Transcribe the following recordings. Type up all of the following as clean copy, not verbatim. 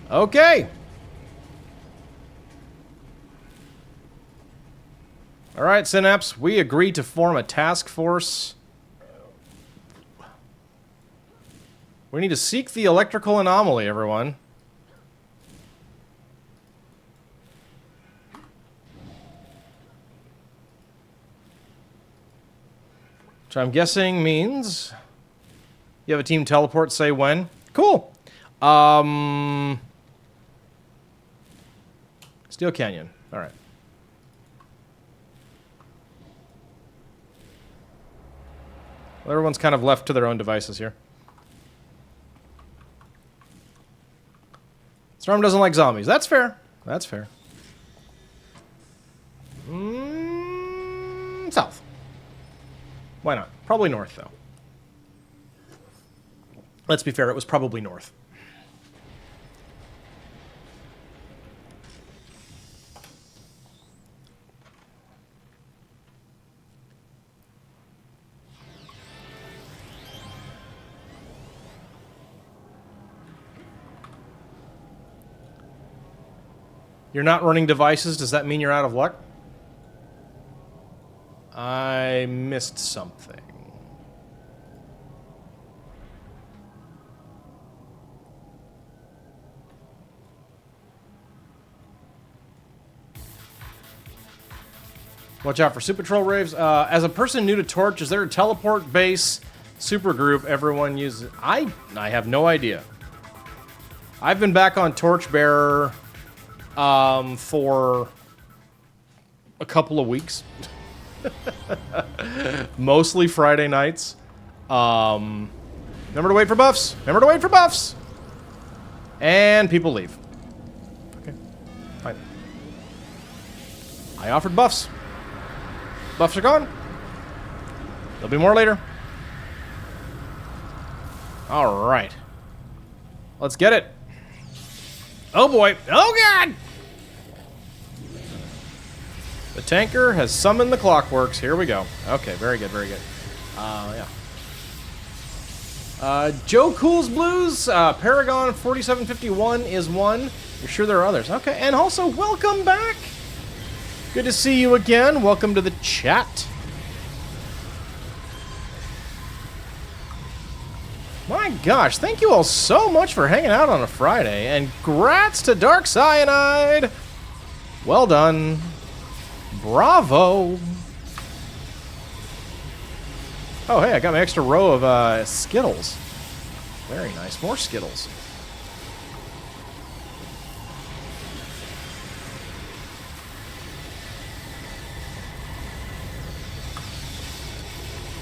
Okay. All right, Synapse, we agree to form a task force. We need to seek the electrical anomaly, everyone. Which I'm guessing means you have a team teleport, say when. Cool. Steel Canyon. All right. Well, everyone's kind of left to their own devices here. Storm doesn't like zombies. That's fair. That's fair. South. Why not? Probably north, though. Let's be fair, it was probably north. You're not running devices. Does that mean you're out of luck? I missed something. Watch out for Super Troll raves. As a person new to Torch, is there a teleport base supergroup everyone uses? I have no idea. I've been back on Torchbearer for a couple of weeks. Mostly Friday nights. Remember to wait for buffs. Remember to wait for buffs. And people leave. Okay, fine. I offered buffs. Buffs are gone. There'll be more later. All right. Let's get it. Oh boy. Oh god! The tanker has summoned the Clockworks. Here we go. Okay, very good, very good. Yeah. Joe Cool's Blues, Paragon 4751 is one. You're sure there are others. Okay, and also welcome back. Good to see you again. Welcome to the chat. My gosh, thank you all so much for hanging out on a Friday, and grats to Dark Cyanide. Well done. Bravo. Oh, hey, I got my extra row of Skittles. Very nice. More Skittles.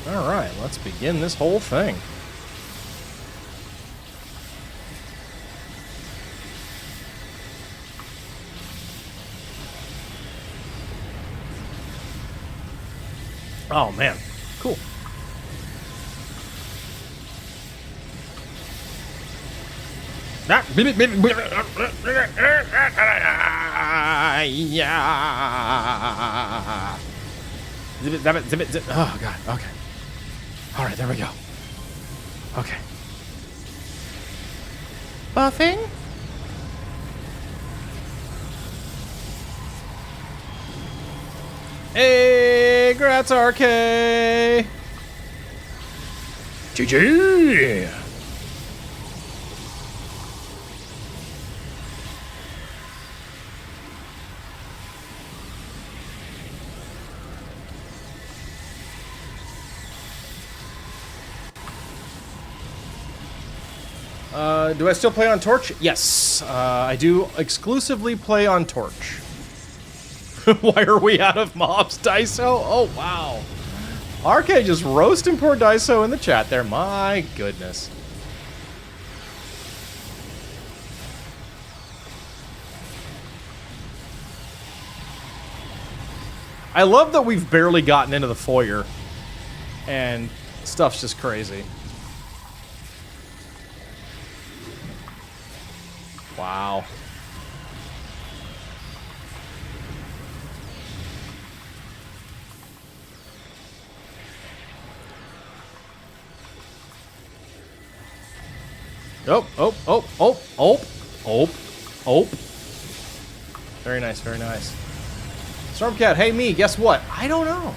All right, let's begin this whole thing. Oh, man. Cool. Yeah. Zip it. Oh, God. Okay. All right, there we go. Okay. Buffing? Hey, Grats RK! GG! Do I still play on Torch? Yes, I do exclusively play on Torch. Why are we out of mobs, Daiso? Oh, wow. RK just roasting poor Daiso in the chat there. My goodness. I love that we've barely gotten into the foyer. And stuff's just crazy. Wow. Oh. Oh. Very nice, very nice. Stormcat, hey me, guess what? I don't know.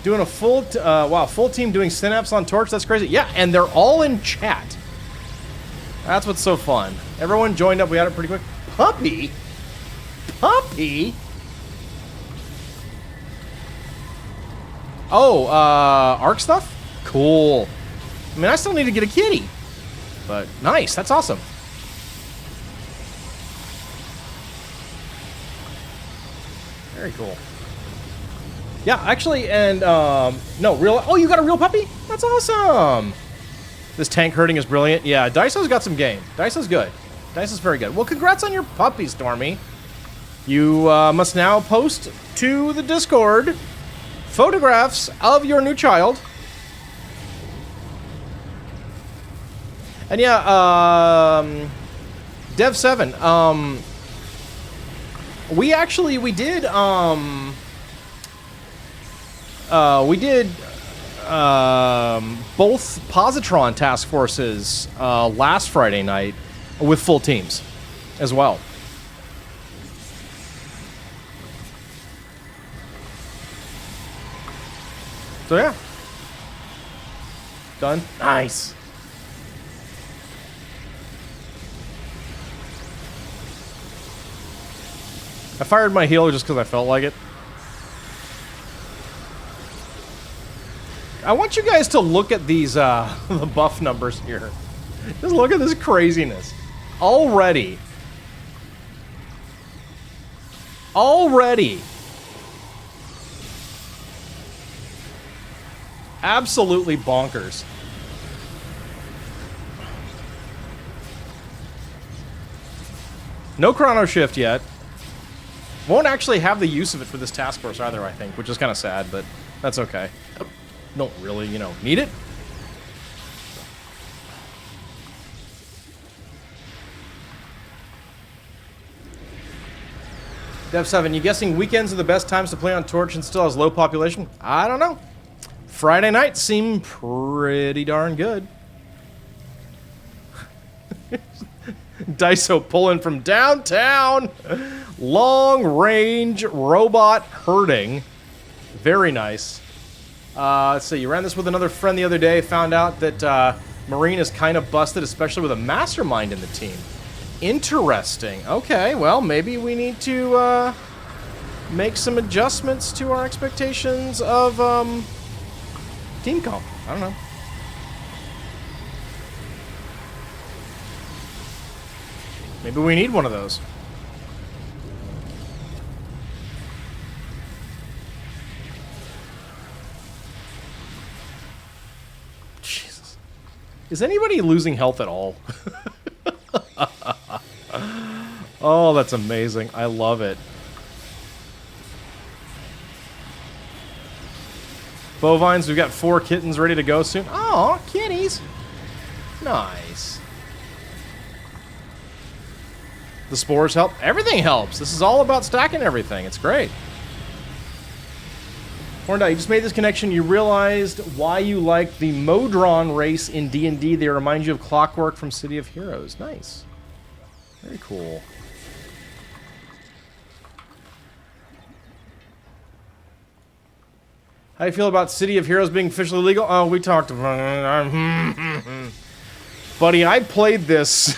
Doing a full, wow, full team doing synapse on Torch. That's crazy. Yeah, and they're all in chat. That's what's so fun. Everyone joined up. We had it pretty quick. Puppy? Puppy? Oh, Arc stuff? Cool. I mean, I still need to get a kitty. But nice. That's awesome. Very cool. Yeah, actually, and, no, real... Oh, you got a real puppy? That's awesome! This tank herding is brilliant. Yeah, Daiso's got some game. Daiso's good. Daiso's very good. Well, congrats on your puppy, Stormy. You, must now post to the Discord photographs of your new child. And yeah, Dev7, we did both Positron task forces last Friday night with full teams as well. So yeah. Done. Nice. I fired my healer just because I felt like it. I want you guys to look at these, the buff numbers here. Just look at this craziness. Already. Absolutely bonkers. No chrono shift yet. Won't actually have the use of it for this task force either, I think, which is kind of sad, but that's okay. Don't really, you know, need it. Dev7, you guessing weekends are the best times to play on Torch and still has low population? I don't know. Friday nights seem pretty darn good. Daiso pulling from downtown. Long range robot herding. Very nice. Let's see, you ran this with another friend the other day, found out that Marine is kind of busted, especially with a mastermind in the team. Interesting. Okay, well, maybe we need to make some adjustments to our expectations of team comp. I don't know. Maybe we need one of those. Jesus. Is anybody losing health at all? Oh, that's amazing. I love it. Bovines, we've got 4 kittens ready to go soon. Oh, kitties. Nice. The spores help. Everything helps. This is all about stacking everything. It's great. Horndai, you just made this connection. You realized why you liked the Modron race in D&D. They remind you of Clockwork from City of Heroes. Nice. Very cool. How do you feel about City of Heroes being officially legal? Oh, we talked about it. Buddy, I played this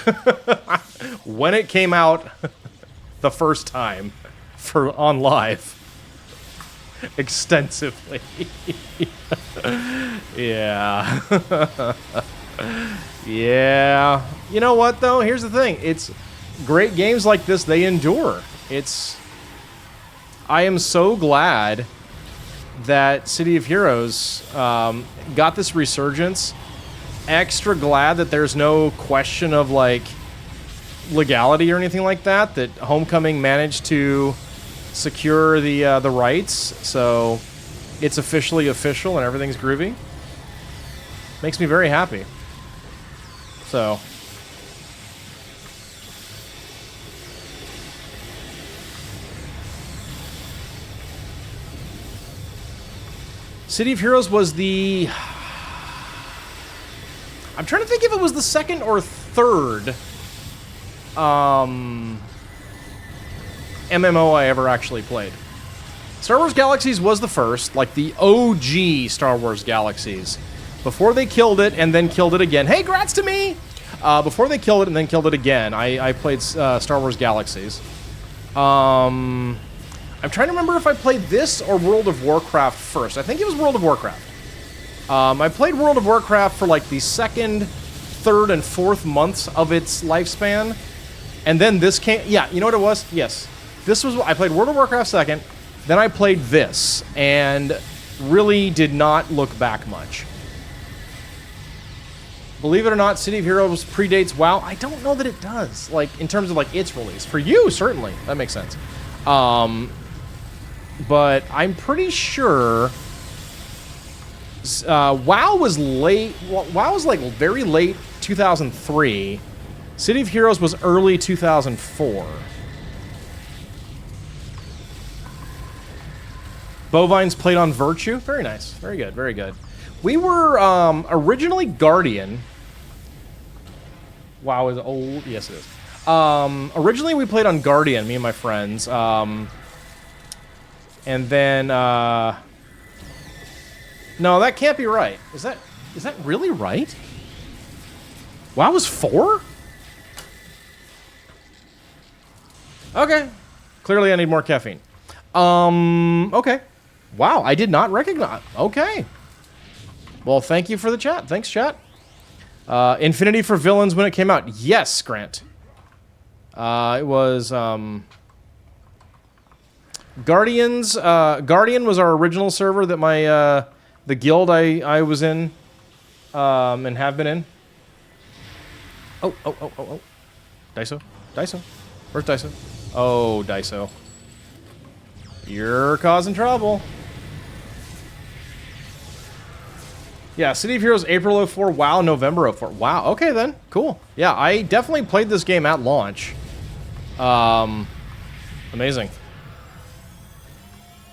when it came out the first time on live extensively. Yeah. Yeah. You know what, though? Here's the thing. It's great games like this, they endure. I am so glad that City of Heroes got this resurgence. Extra glad that there's no question of, like, legality or anything like that, that Homecoming managed to secure the rights, so it's officially official and everything's groovy. Makes me very happy. So... City of Heroes was the... I'm trying to think if it was the second or third MMO I ever actually played. Star Wars Galaxies was the first, like the OG Star Wars Galaxies. Before they killed it and then killed it again. Hey, grats to me! Before they killed it and then killed it again, I played Star Wars Galaxies. I'm trying to remember if I played this or World of Warcraft first. I think it was World of Warcraft. I played World of Warcraft for like the second, third, and fourth months of its lifespan. And then this came... Yeah, you know what it was? Yes. This was... I played World of Warcraft second, then I played this, and really did not look back much. Believe it or not, City of Heroes predates WoW. I don't know that it does, like, in terms of, like, its release. For you, certainly. That makes sense. But I'm pretty sure... WoW was late... WoW was, like, very late 2003. City of Heroes was early 2004. Bovines played on Virtue. Very nice. Very good. Very good. We were originally Guardian. WoW is old. Yes, it is. Originally, we played on Guardian, me and my friends. And then... No, that can't be right. Is that really right? WoW was 4? Okay. Clearly, I need more caffeine. Okay. Wow, I did not recognize... Okay. Well, thank you for the chat. Thanks, chat. Infinity for Villains when it came out. Yes, Grant. It was, Guardians... Guardian was our original server that my, the guild I was in, and have been in. Oh. Daiso. Daiso. Where's Daiso? Oh, Daiso. You're causing trouble. Yeah, City of Heroes, April 04, WoW, November 04. Wow, okay then, cool. Yeah, I definitely played this game at launch. Amazing.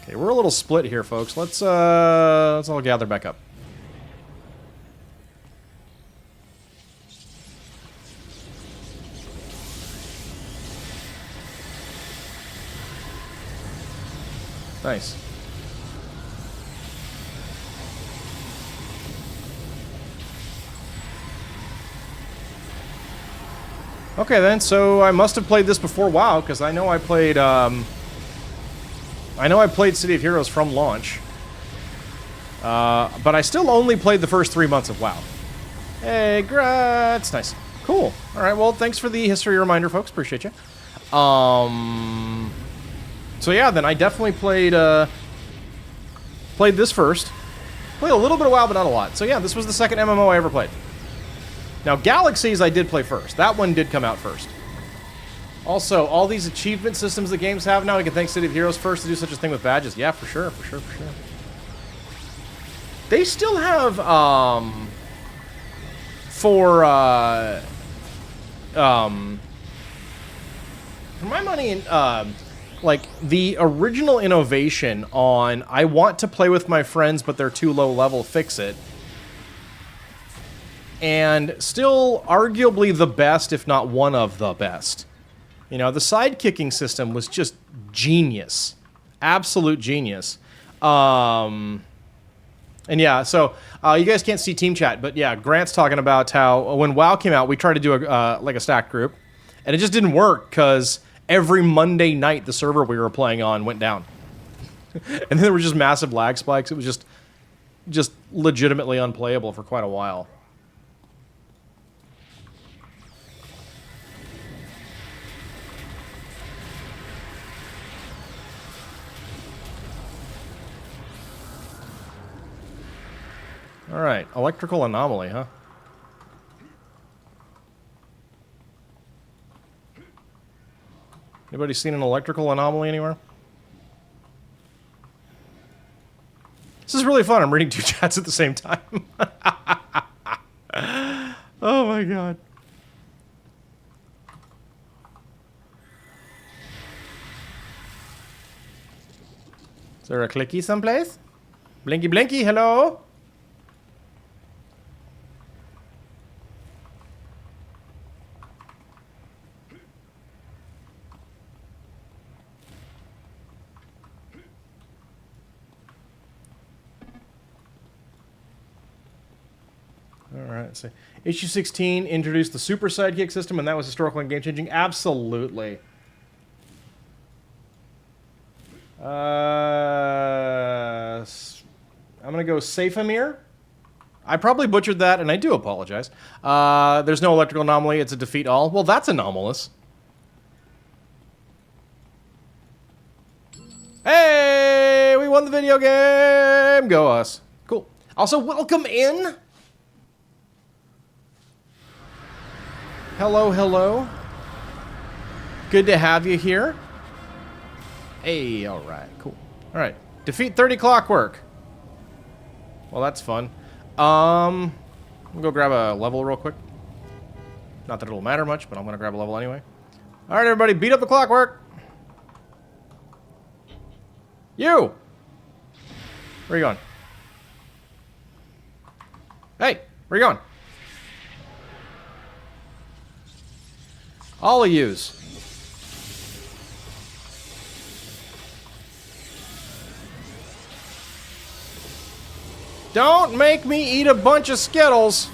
Okay, we're a little split here, folks. Let's all gather back up. Nice. Okay then, so I must have played this before WoW, because I know I played City of Heroes from launch. But I still only played the first 3 months of WoW. Hey, grats! Nice. Cool. Alright, well, thanks for the history reminder, folks. Appreciate you. So yeah, then I definitely played this first. Played a little bit of WoW, but not a lot. So yeah, this was the second MMO I ever played. Now, Galaxies I did play first. That one did come out first. Also, all these achievement systems the games have now, I can thank City of Heroes first to do such a thing with badges. Yeah, for sure. They still have, for my money, like, the original innovation on, I want to play with my friends, but they're too low level, fix it. And still arguably the best, if not one of the best. You know, the sidekicking system was just genius. Absolute genius. And yeah, so you guys can't see team chat, but yeah, Grant's talking about how when WoW came out, we tried to do like a stacked group, and it just didn't work because every Monday night the server we were playing on went down. And then there were just massive lag spikes. It was just legitimately unplayable for quite a while. Alright, electrical anomaly, huh? Anybody seen an electrical anomaly anywhere? This is really fun. I'm reading 2 chats at the same time. Oh my god. Is there a clicky someplace? Blinky blinky, hello? Alright, let's see. Issue 16 introduced the Super Sidekick system, and that was historical and game-changing. Absolutely. I'm gonna go Safamir. I probably butchered that, and I do apologize. There's no electrical anomaly. It's a defeat all. Well, that's anomalous. Hey, we won the video game. Go us. Cool. Also, welcome in. Hello, hello. Good to have you here. Hey, all right, cool. All right, defeat 30 Clockwork. Well, that's fun. We'll go grab a level real quick. Not that it'll matter much, but I'm gonna grab a level anyway. All right, everybody, beat up the Clockwork. You! Where are you going? Hey, where are you going? All of yous. Don't make me eat a bunch of Skittles.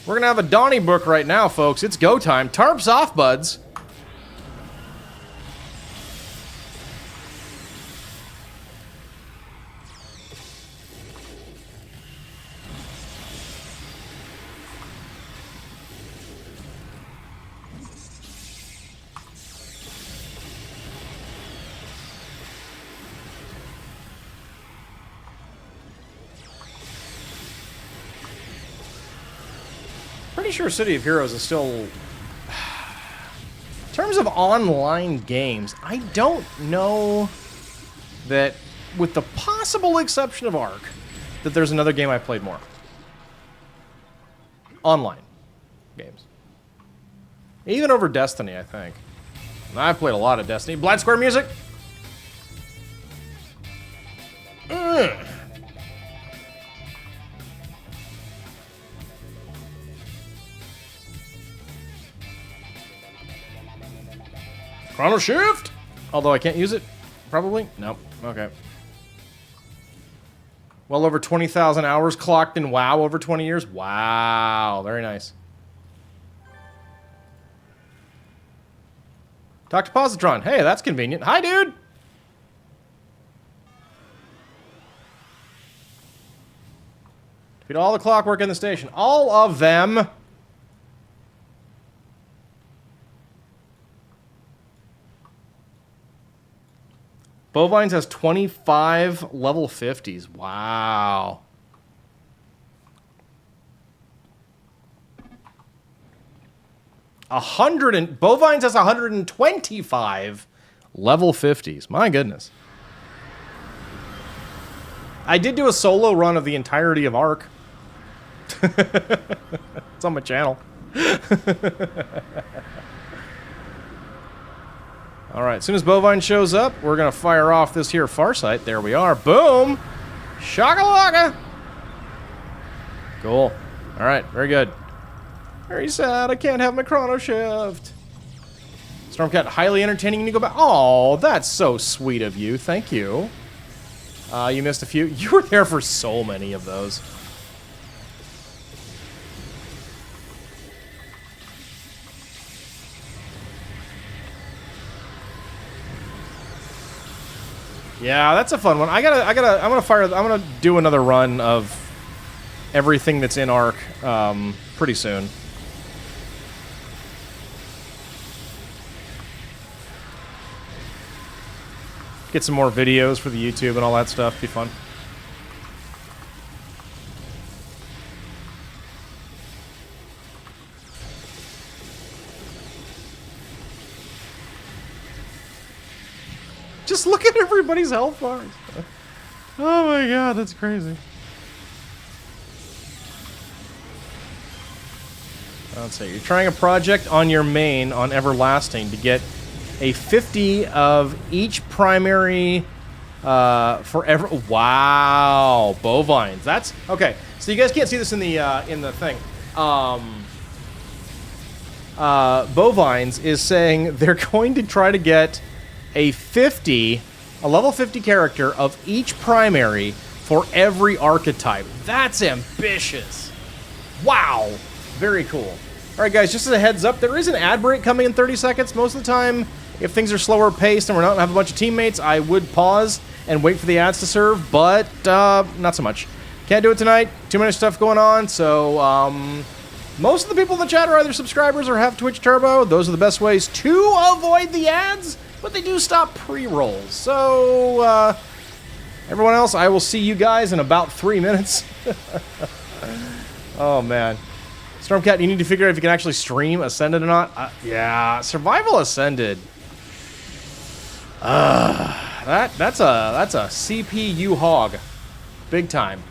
We're gonna have a Donnybrook right now, folks. It's go time. Tarps off, buds. Pretty sure City of Heroes is still... In terms of online games, I don't know that, with the possible exception of Ark, that there's another game I played more. Online games. Even over Destiny, I think. I've played a lot of Destiny. Blood Square music! Chrono Shift? Although I can't use it? Probably? Nope. Okay. Well over 20,000 hours clocked in WoW over 20 years. Wow. Very nice. Talk to Positron. Hey, that's convenient. Hi, dude! Defeat all the Clockwork in the station. All of them! Bovines has 25 level 50s. Wow. Bovines has 125 level 50s. My goodness. I did do a solo run of the entirety of Ark. It's on my channel. Alright, as soon as Bovine shows up, we're going to fire off this here Farsight. There we are. Boom! Shakalaka! Cool. Alright, very good. Very sad, I can't have my Chrono Shift. Stormcat, highly entertaining, and you go back. Oh, that's so sweet of you. Thank you. You missed a few. You were there for so many of those. Yeah, that's a fun one. I'm gonna do another run of everything that's in Ark pretty soon. Get some more videos for the YouTube and all that stuff. Be fun. Just look at everybody's health bars. Oh my god, that's crazy. Let's see. You're trying a project on your main on Everlasting to get a 50 of each primary forever. Wow, bovines. That's okay. So you guys can't see this in the thing. Bovines is saying they're going to try to get a level 50 character of each primary for every archetype. That's ambitious. Wow. Very cool. All right, guys, just as a heads up, there is an ad break coming in 30 seconds. Most of the time, if things are slower paced and we're not have a bunch of teammates, I would pause and wait for the ads to serve, but not so much. Can't do it tonight. Too much stuff going on, so most of the people in the chat are either subscribers or have Twitch Turbo. Those are the best ways to avoid the ads, but they do stop pre-rolls. So, everyone else, I will see you guys in about 3 minutes. Oh, man. Stormcat, you need to figure out if you can actually stream Ascended or not. Yeah, Survival Ascended. That's a CPU hog. Big time.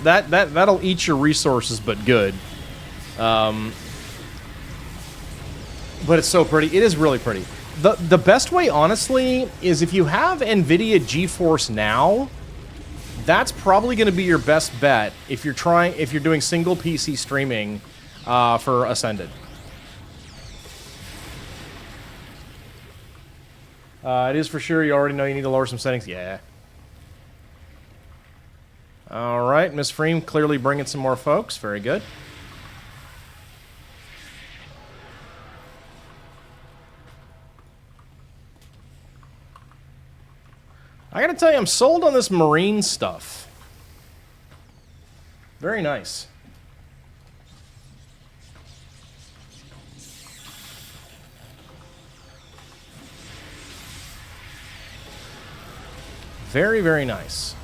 That'll eat your resources, but good. But it's so pretty. It is really pretty. The best way, honestly, is if you have NVIDIA GeForce Now, that's probably going to be your best bet if you're doing single PC streaming for Ascended. It is for sure. You already know you need to lower some settings. Yeah. All right, Miss Freem clearly bringing some more folks. Very good. I gotta tell you, I'm sold on this marine stuff. Very nice. Very, very nice.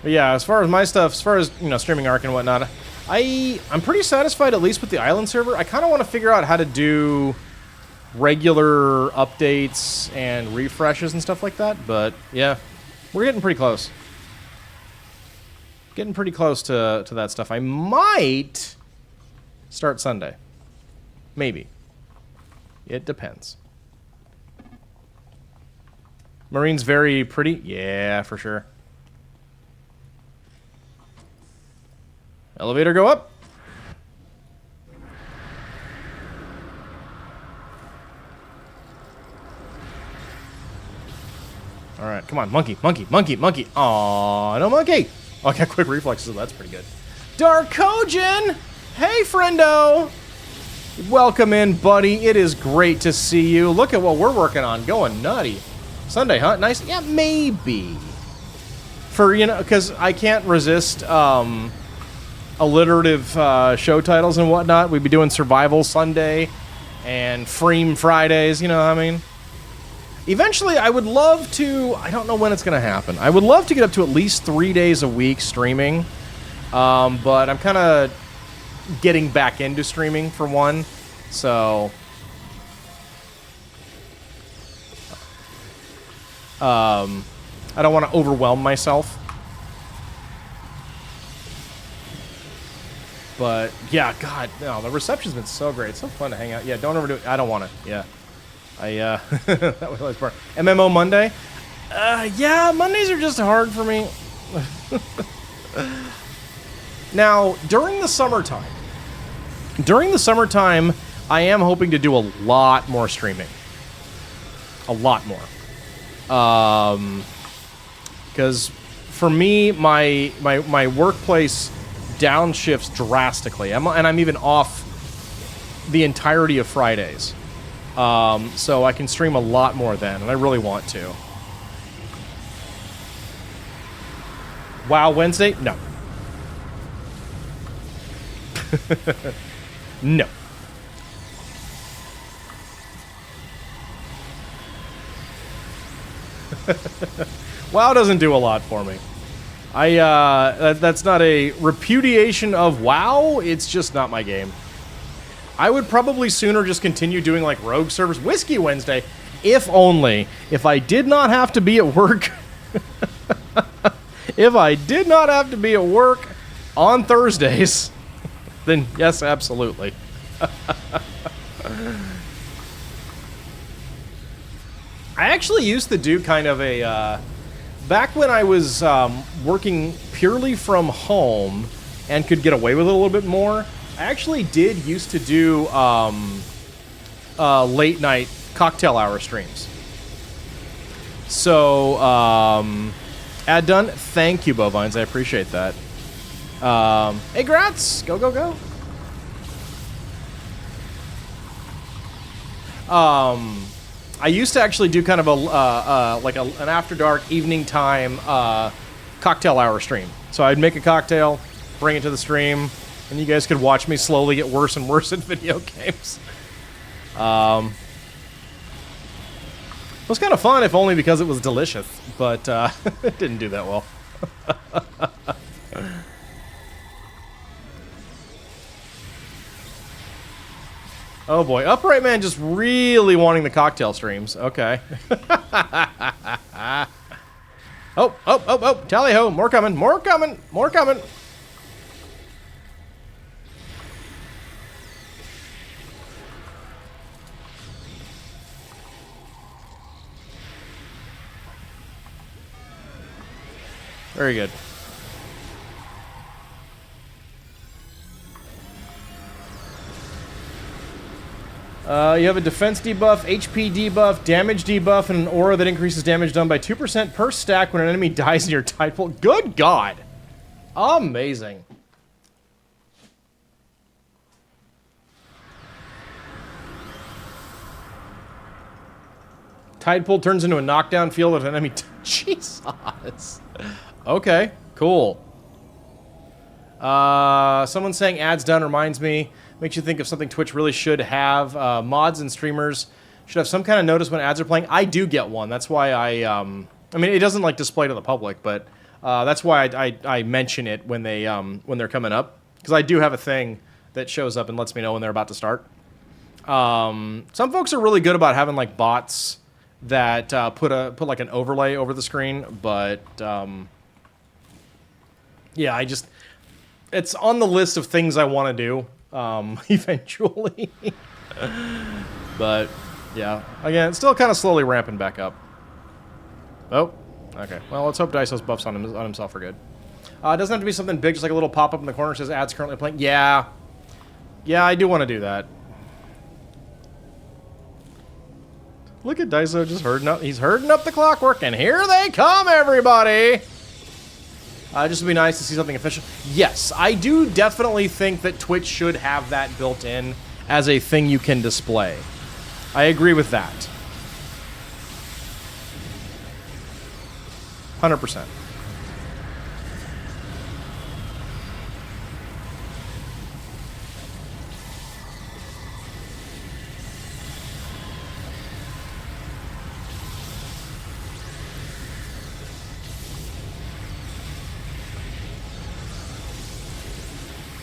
But yeah, as far as my stuff, as far as, you know, streaming Ark and whatnot, I'm pretty satisfied, at least with the island server. I kind of want to figure out how to do regular updates and refreshes and stuff like that. But yeah, we're getting pretty close. Getting pretty close to that stuff. I might start Sunday. Maybe. It depends. Marine's very pretty. Yeah, for sure. Elevator go up. All right, come on, monkey, monkey, monkey, monkey. Aw, no monkey. Oh, I got quick reflexes, so that's pretty good. Darkogen! Hey, friendo! Welcome in, buddy. It is great to see you. Look at what we're working on. Going nutty. Sunday, huh? Nice. Yeah, maybe. For, you know, because I can't resist, alliterative show titles and whatnot. We'd be doing Survival Sunday and Freem Fridays, you know what I mean? Eventually, I would love to... I don't know when it's going to happen. I would love to get up to at least 3 days a week streaming. But I'm kind of getting back into streaming, for one. So... I don't want to overwhelm myself. But, yeah, God, no, the reception's been so great. It's so fun to hang out. Yeah, don't overdo it. I don't want to. Yeah. That was always part. MMO Monday? Yeah, Mondays are just hard for me. Now, during the summertime, I am hoping to do a lot more streaming. A lot more. Because for me, my workplace downshifts drastically. I'm even off the entirety of Fridays. So I can stream a lot more then, and I really want to. WoW Wednesday? No. No. WoW doesn't do a lot for me. That's not a repudiation of WoW, it's just not my game. I would probably sooner just continue doing like rogue servers. Whiskey Wednesday, if only. If I did not have to be at work... if I did not have to be at work on Thursdays, then yes, absolutely. I actually used to do kind of a... back when I was working purely from home and could get away with it a little bit more, I actually did used to do late night cocktail hour streams. So, ad done. Thank you, Bovines. I appreciate that. Hey, Gratz! Go, go, go. I used to actually do kind of a like an after dark evening time cocktail hour stream. So I'd make a cocktail, bring it to the stream, and you guys could watch me slowly get worse and worse at video games. It was kind of fun, if only because it was delicious, but it didn't do that well. Oh boy, Upright Man just really wanting the cocktail streams. Okay. Oh, tally ho, more coming, more coming, more coming. Very good. You have a defense debuff, HP debuff, damage debuff, and an aura that increases damage done by 2% per stack when an enemy dies in your title. Good God! Amazing. Tide Pool turns into a knockdown field of an enemy. Jesus. Okay, cool. Someone saying ads done reminds me. Makes you think of something Twitch really should have. Mods and streamers should have some kind of notice when ads are playing. I do get one. That's why I mean, it doesn't like display to the public, but that's why I mention it when they're coming up, because I do have a thing that shows up and lets me know when they're about to start. Some folks are really good about having like bots that put like an overlay over the screen, but yeah, it's on the list of things I want to do. Eventually. But, yeah. Again, it's still kind of slowly ramping back up. Oh, okay. Well, let's hope Daiso's buffs on himself are good. It doesn't have to be something big, just like a little pop-up in the corner that says ads currently playing. Yeah. Yeah, I do want to do that. Look at Daiso just herding up. He's herding up the Clockwork, and here they come, everybody! Just would be nice to see something official. Yes, I do definitely think that Twitch should have that built in as a thing you can display. I agree with that. 100%.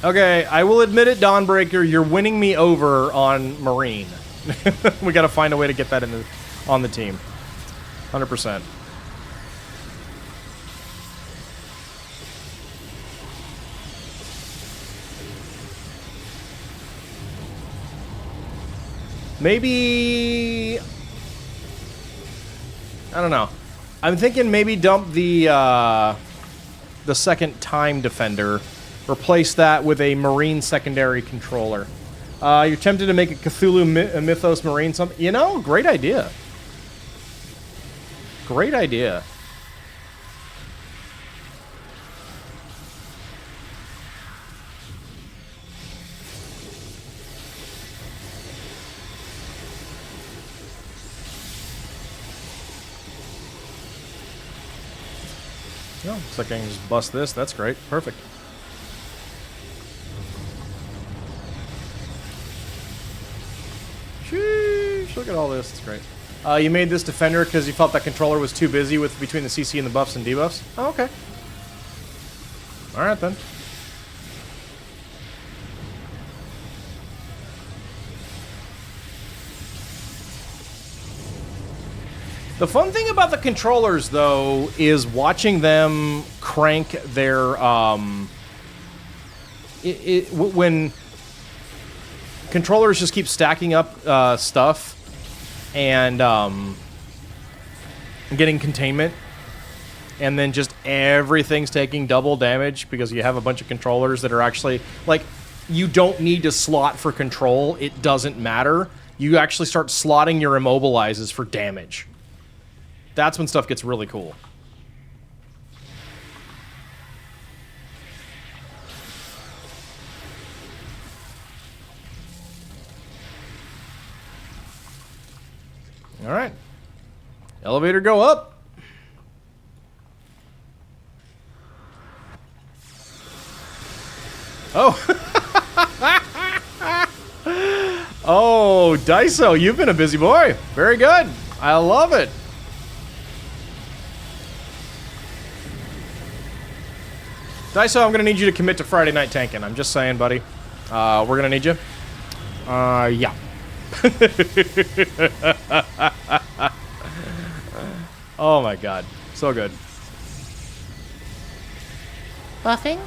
Okay, I will admit it, Dawnbreaker, you're winning me over on Marine. We gotta find a way to get that on the team. 100%. Maybe... I don't know. I'm thinking maybe dump the second time defender. Replace that with a Marine secondary controller. You're tempted to make a Cthulhu Mythos Marine something. You know, great idea. Great idea. Oh, looks like I can just bust this. That's great. Perfect. Sheesh, look at all this. It's great. You made this defender because you felt that controller was too busy with between the CC and the buffs and debuffs? Oh, okay. Alright then. The fun thing about the controllers, though, is watching them crank their, when controllers just keep stacking up stuff and getting containment, and then just everything's taking double damage because you have a bunch of controllers that are actually, like, you don't need to slot for control. It doesn't matter. You actually start slotting your immobilizes for damage. That's when stuff gets really cool. All right. Elevator go up. Oh. Oh, Daiso, you've been a busy boy. Very good. I love it. Daiso, I'm going to need you to commit to Friday night tanking. I'm just saying, buddy. We're going to need you. Yeah. Oh my god. So good. Buffing?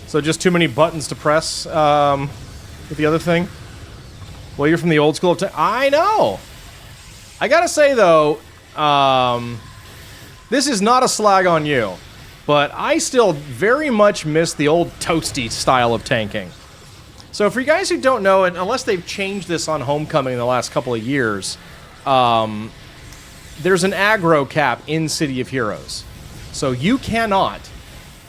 So just too many buttons to press with the other thing? Well, you're from the old school of I know! I gotta say, though, this is not a slag on you, but I still very much miss the old toasty style of tanking. So for you guys who don't know, and unless they've changed this on Homecoming in the last couple of years, there's an aggro cap in City of Heroes. So you cannot...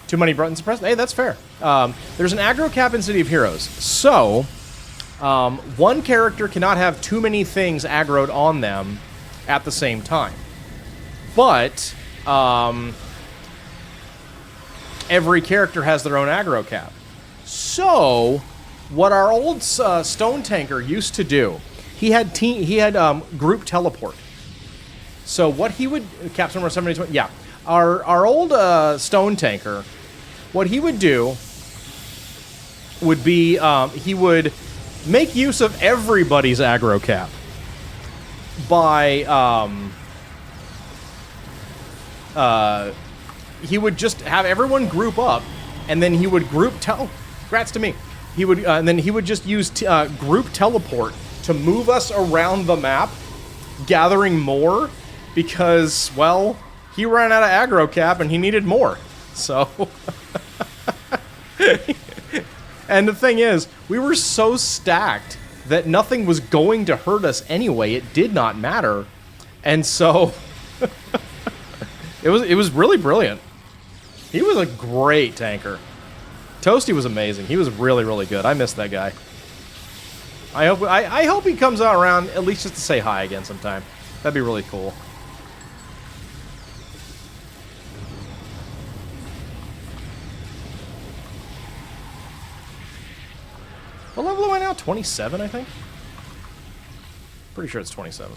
Too many buttons to press? Hey, that's fair. There's an aggro cap in City of Heroes. So, one character cannot have too many things aggroed on them at the same time. But, every character has their own aggro cap. So, what our old Stone Tanker used to do, he had group teleport. So what he would... Caps number 7020... Yeah. Our old Stone Tanker... What he would do would be he would make use of everybody's aggro cap by he would just have everyone group up, and then he would group congrats to me. He would and then he would just use group teleport to move us around the map, gathering more because, well, he ran out of aggro cap and he needed more. So, and the thing is, we were so stacked that nothing was going to hurt us anyway. It did not matter, and so it was really brilliant. He was a great tanker. Toasty was amazing. He was really, really good. I missed that guy. I hope he comes out around at least just to say hi again sometime. That'd be really cool. What level am I now? 27, I think? Pretty sure it's 27.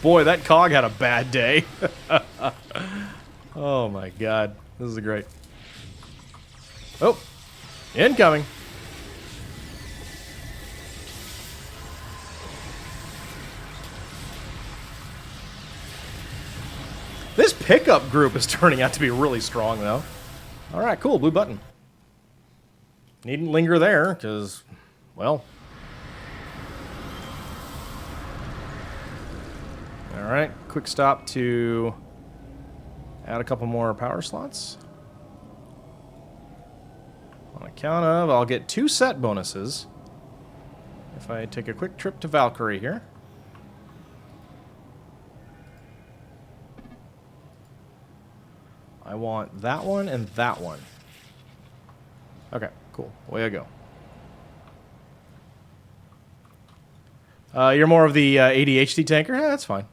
Boy, that cog had a bad day. Oh my god. This is great. Oh! Incoming! This pickup group is turning out to be really strong, though. Alright, cool. Blue button. Needn't linger there, because, well... Alright, quick stop to add a couple more power slots. On account of, I'll get 2 set bonuses if I take a quick trip to Valkyrie here. I want that one and that one. Okay, cool. Away I go. You're more of the ADHD tanker? Yeah, that's fine.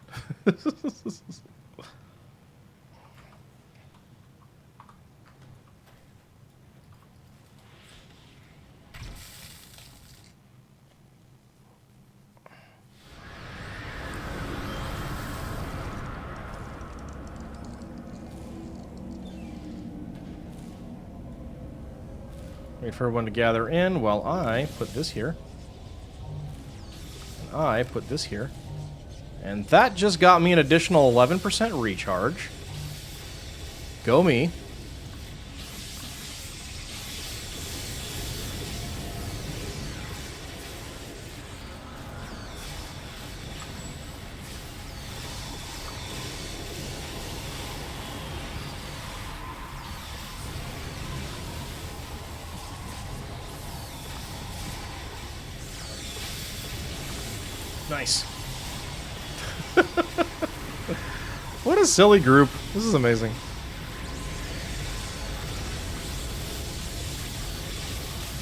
Wait for everyone to gather in while I put this here. And I put this here. And that just got me an additional 11% recharge. Go me. Nice. What a silly group. This is amazing.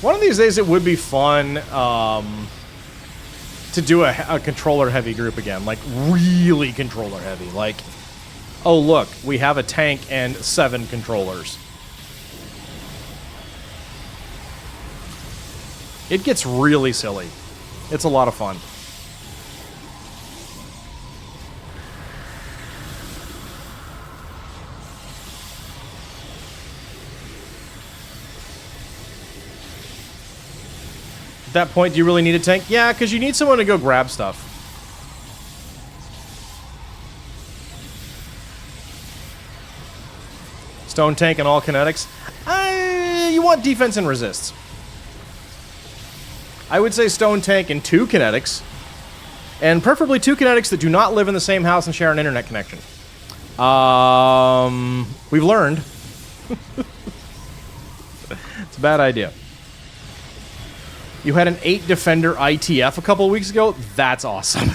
One of these days it would be fun to do a controller-heavy group again. Like, really controller-heavy. Like, oh, look, we have a tank and 7 controllers. It gets really silly. It's a lot of fun. At that point, do you really need a tank? Yeah, because you need someone to go grab stuff. Stone tank and all kinetics. You want defense and resists. I would say stone tank and 2 kinetics. And preferably 2 kinetics that do not live in the same house and share an internet connection. We've learned. It's a bad idea. You had an 8 defender ITF a couple weeks ago? That's awesome.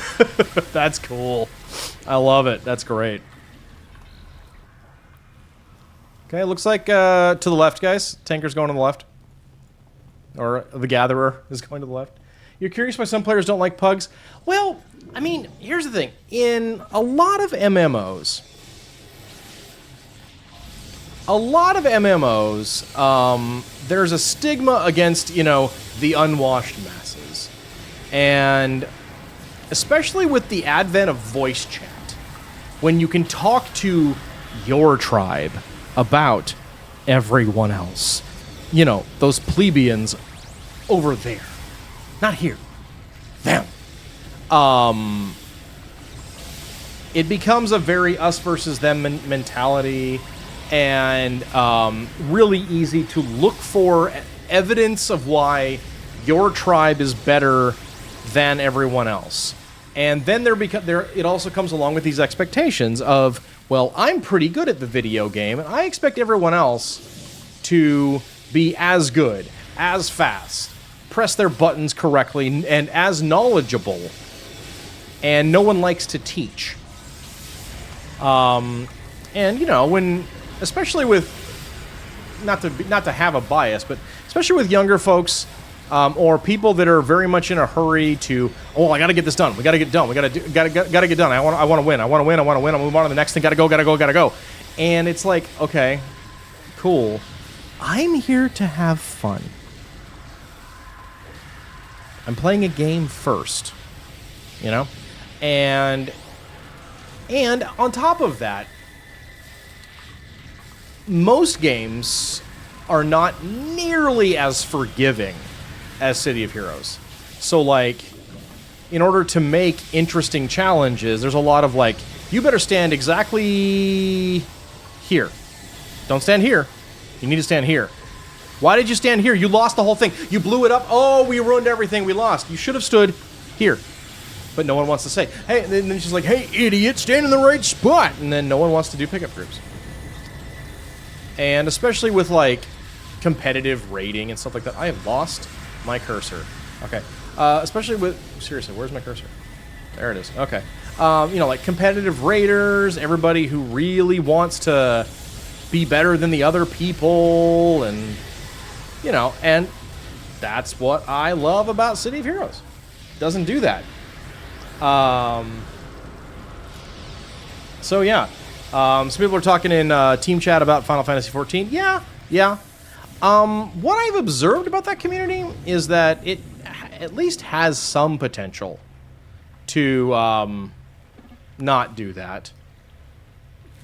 That's cool. I love it. That's great. Okay, looks like to the left, guys. Tanker's going to the left. Or the Gatherer is going to the left. You're curious why some players don't like pugs? Well, I mean, here's the thing. In a lot of MMOs, there's a stigma against, you know, the unwashed masses. And especially with the advent of voice chat, when you can talk to your tribe about everyone else. You know, those plebeians over there. Not here. Them. It becomes a very us versus them mentality, and really easy to look for evidence of why your tribe is better than everyone else. And then it also comes along with these expectations of, well, I'm pretty good at the video game, and I expect everyone else to be as good, as fast, press their buttons correctly, and as knowledgeable. And no one likes to teach. And, you know, when... especially with, not to have a bias, but especially with younger folks, or people that are very much in a hurry to, oh, I gotta get this done. We gotta get it done. We gotta get done. I want to win. I'll move on to the next thing. Gotta go. And it's like, okay, cool. I'm here to have fun. I'm playing a game first, you know? And on top of that, most games are not nearly as forgiving as City of Heroes. So, like, in order to make interesting challenges, there's a lot of, like, you better stand exactly here. Don't stand here. You need to stand here. Why did you stand here? You lost the whole thing. You blew it up. Oh, we ruined everything. We lost. You should have stood here. But no one wants to say, hey, and then she's like, hey, idiot, stand in the right spot. And then no one wants to do pickup groups. And especially with, like, competitive rating and stuff like that. I have lost my cursor. Okay. Especially with... seriously, where's my cursor? There it is. Okay. You know, like, competitive raiders, everybody who really wants to be better than the other people, and, you know, and that's what I love about City of Heroes. It doesn't do that. So, yeah. Some people are talking in team chat about Final Fantasy XIV. Yeah. What I've observed about that community is that it at least has some potential to not do that.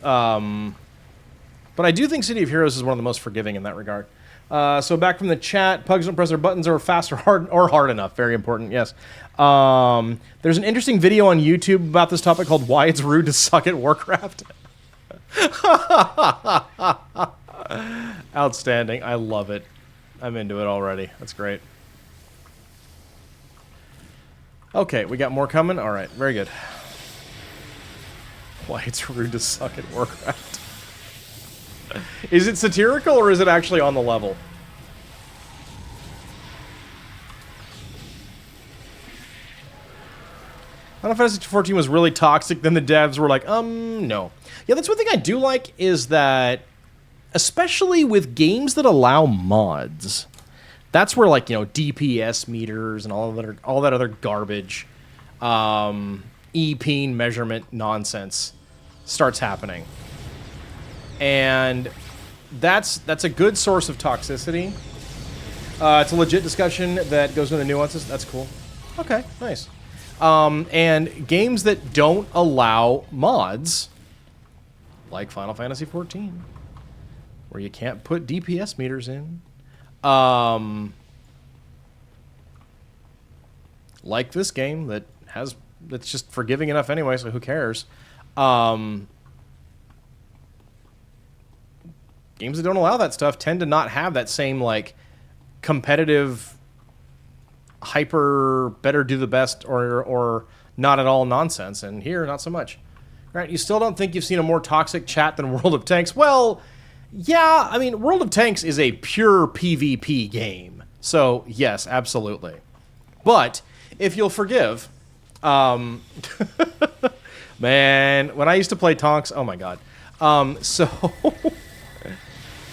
But I do think City of Heroes is one of the most forgiving in that regard. So back from the chat, pugs don't press their buttons or fast or hard enough. Very important, yes. There's an interesting video on YouTube about this topic called Why It's Rude to Suck at Warcraft. Outstanding. I love it. I'm into it already. That's great. Okay, we got more coming? Alright, very good. Why it's rude to suck at Warcraft. Is it satirical or is it actually on the level? Final Fantasy XIV was really toxic, then the devs were like, no. Yeah, that's one thing I do like is that, especially with games that allow mods, that's where, like, you know, DPS meters and all that other garbage, EP measurement nonsense starts happening. And that's a good source of toxicity. It's a legit discussion that goes into the nuances. That's cool. Okay, nice. And games that don't allow mods, like Final Fantasy XIV, where you can't put DPS meters in. Like this game that's just forgiving enough anyway, so who cares? Games that don't allow that stuff tend to not have that same, like, competitive, hyper, better do the best, or not at all nonsense. And here, not so much. Right? You still don't think you've seen a more toxic chat than World of Tanks? Well, yeah, I mean, World of Tanks is a pure PvP game. So, yes, absolutely. But, if you'll forgive, man, when I used to play Tonks, oh my god.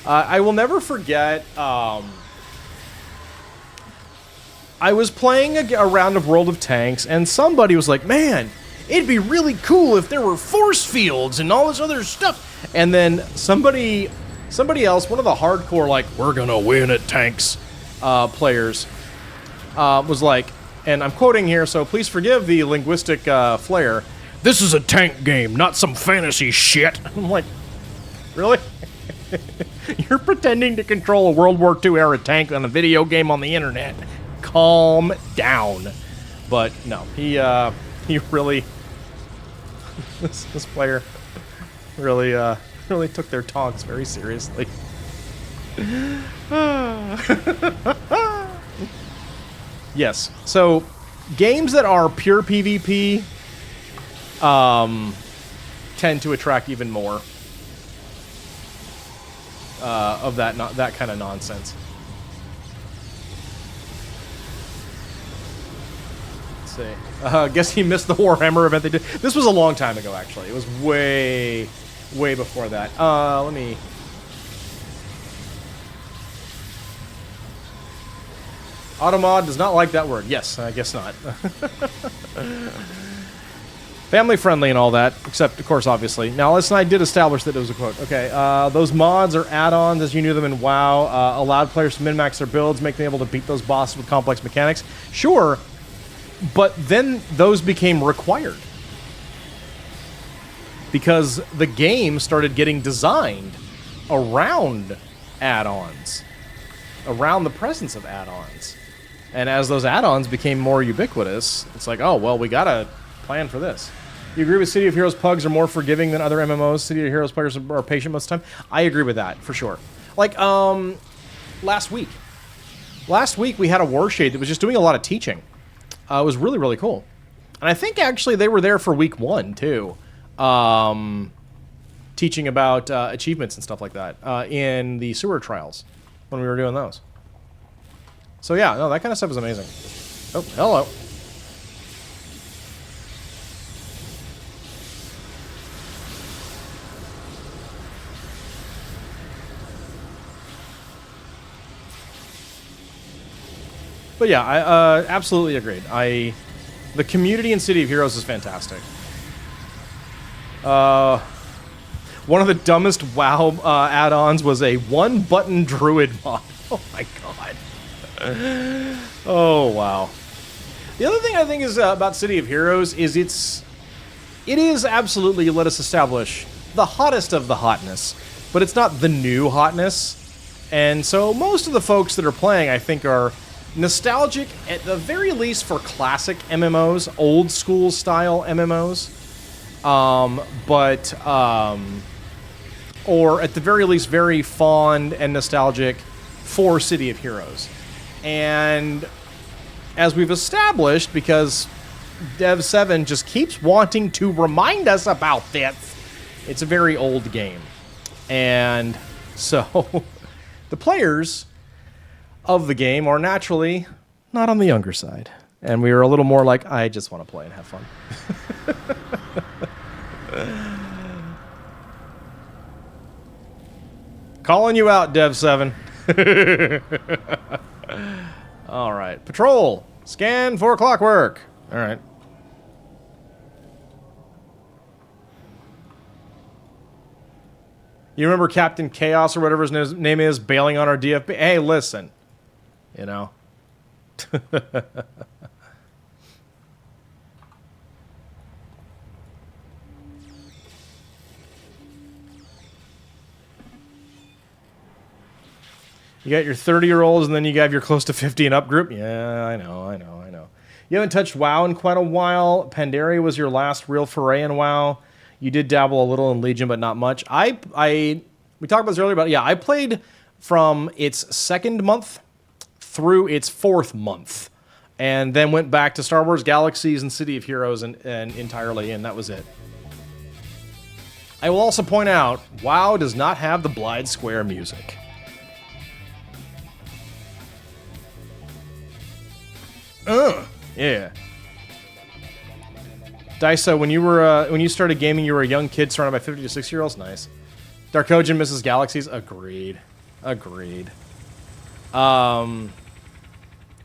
I will never forget, I was playing a round of World of Tanks, and somebody was like, man, it'd be really cool if there were force fields and all this other stuff. And then somebody else, one of the hardcore, like, we're gonna win at Tanks players, was like, and I'm quoting here, so please forgive the linguistic flair, this is a tank game, not some fantasy shit. I'm like, really? You're pretending to control a World War II era tank on a video game on the internet. Calm down. But no, he really, this player really took their taunts very seriously. Yes. So games that are pure PvP tend to attract even more of that kind of nonsense. Let's see. Guess he missed the Warhammer event they did. This was a long time ago, actually. It was way before that. Let me... Automod does not like that word. Yes, I guess not. Family friendly and all that, except, of course, obviously. Now, listen, I did establish that it was a quote. Okay, those mods are add-ons as you knew them in WoW. Allowed players to min-max their builds, make them able to beat those bosses with complex mechanics. Sure, but then those became required. Because the game started getting designed around add-ons. Around the presence of add-ons. And as those add-ons became more ubiquitous, it's like, oh, well, we gotta plan for this. You agree with City of Heroes pugs are more forgiving than other MMOs? City of Heroes players are patient most of the time? I agree with that, for sure. Like, last week. Last week we had a war shade that was just doing a lot of teaching. It was really, really cool. And I think, actually, they were there for week 1, too. Teaching about achievements and stuff like that in the sewer trials when we were doing those. So yeah, no, that kind of stuff is amazing. Oh, hello. But yeah, I absolutely agreed. The community in City of Heroes is fantastic. One of the dumbest WoW add-ons was a one-button druid mod. Oh my god. Oh, wow. The other thing I think is about City of Heroes is it is absolutely, let us establish, the hottest of the hotness, but it's not the new hotness. And so most of the folks that are playing, I think, are nostalgic, at the very least, for classic MMOs, old school style MMOs. But or at the very least very fond and nostalgic for City of Heroes. And as we've established, because Dev 7 just keeps wanting to remind us about this, it's a very old game. And so the players of the game are naturally not on the younger side. And we are a little more like, I just want to play and have fun. Calling you out, Dev 7. All right. Patrol. Scan for Clockwork. All right. You remember Captain Chaos or whatever his name is bailing on our DFB? Hey, listen. You know. You got your 30-year-olds, and then you got your close to 50 and up group. Yeah, I know. You haven't touched WoW in quite a while. Pandaria was your last real foray in WoW. You did dabble a little in Legion, but not much. We talked about this earlier, but yeah, I played from its second month through its fourth month, and then went back to Star Wars Galaxies and City of Heroes and entirely, and that was it. I will also point out, WoW does not have the Blythe Square music. Yeah. Dysa, when you started gaming, you were a young kid surrounded by 50 to 60-year-olds. Nice. Darkogen misses Galaxies. Agreed.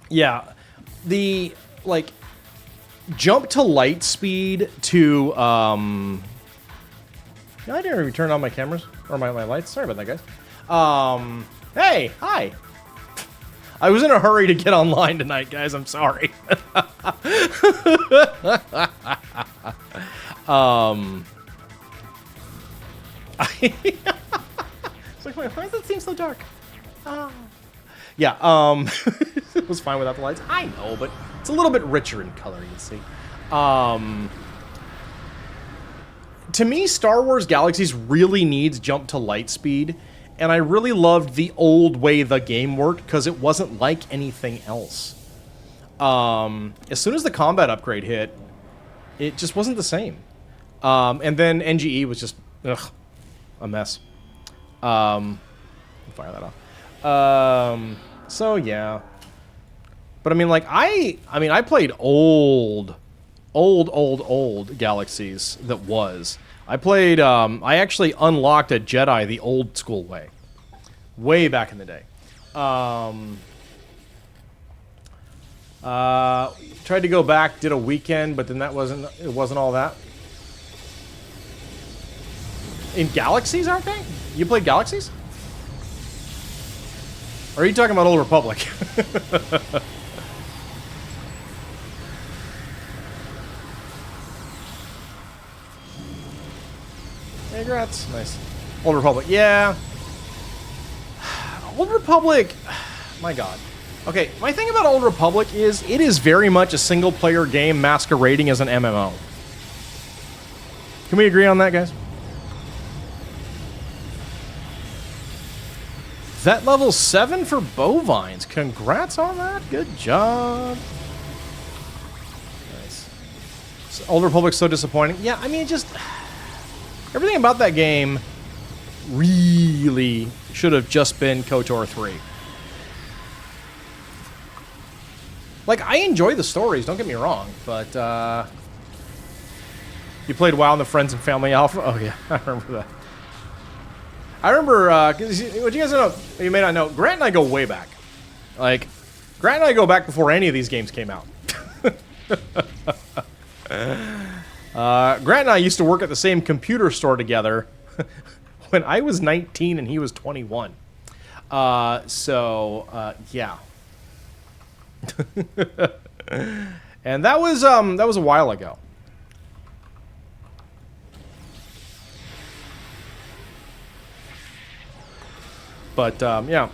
Yeah. The jump to light speed to I didn't even turn on my cameras or my lights. Sorry about that, guys. Hey, hi. I was in a hurry to get online tonight, guys. I'm sorry. It's like, why does it seem so dark? Yeah, it was fine without the lights. I know, but it's a little bit richer in color, you see. To me, Star Wars Galaxies really needs jump to light speed. And I really loved the old way the game worked because it wasn't like anything else. As soon as the combat upgrade hit, it just wasn't the same. And then NGE was just a mess. Fire that off. So yeah. But I mean, I played old Galaxies that was. I played, I actually unlocked a Jedi the old school way. Way back in the day. Tried to go back, did a weekend, but then it wasn't all that. In Galaxies, aren't they? You played Galaxies? Or are you talking about Old Republic? Hey, congrats. Nice. Old Republic. Yeah. Old Republic. My God. Okay, my thing about Old Republic is it is very much a single-player game masquerading as an MMO. Can we agree on that, guys? That level 7 for bovines. Congrats on that. Good job. Nice. So Old Republic's so disappointing. Yeah, I mean, it just... Everything about that game really should have just been KOTOR 3. Like, I enjoy the stories, don't get me wrong, but, you played WoW in the Friends and Family Alpha? Oh, yeah, I remember that. I remember, what you guys know, you may not know, Grant and I go way back. Like, Grant and I go back before any of these games came out. Grant and I used to work at the same computer store together when I was 19 and he was 21. Yeah. And that was a while ago. But, yeah.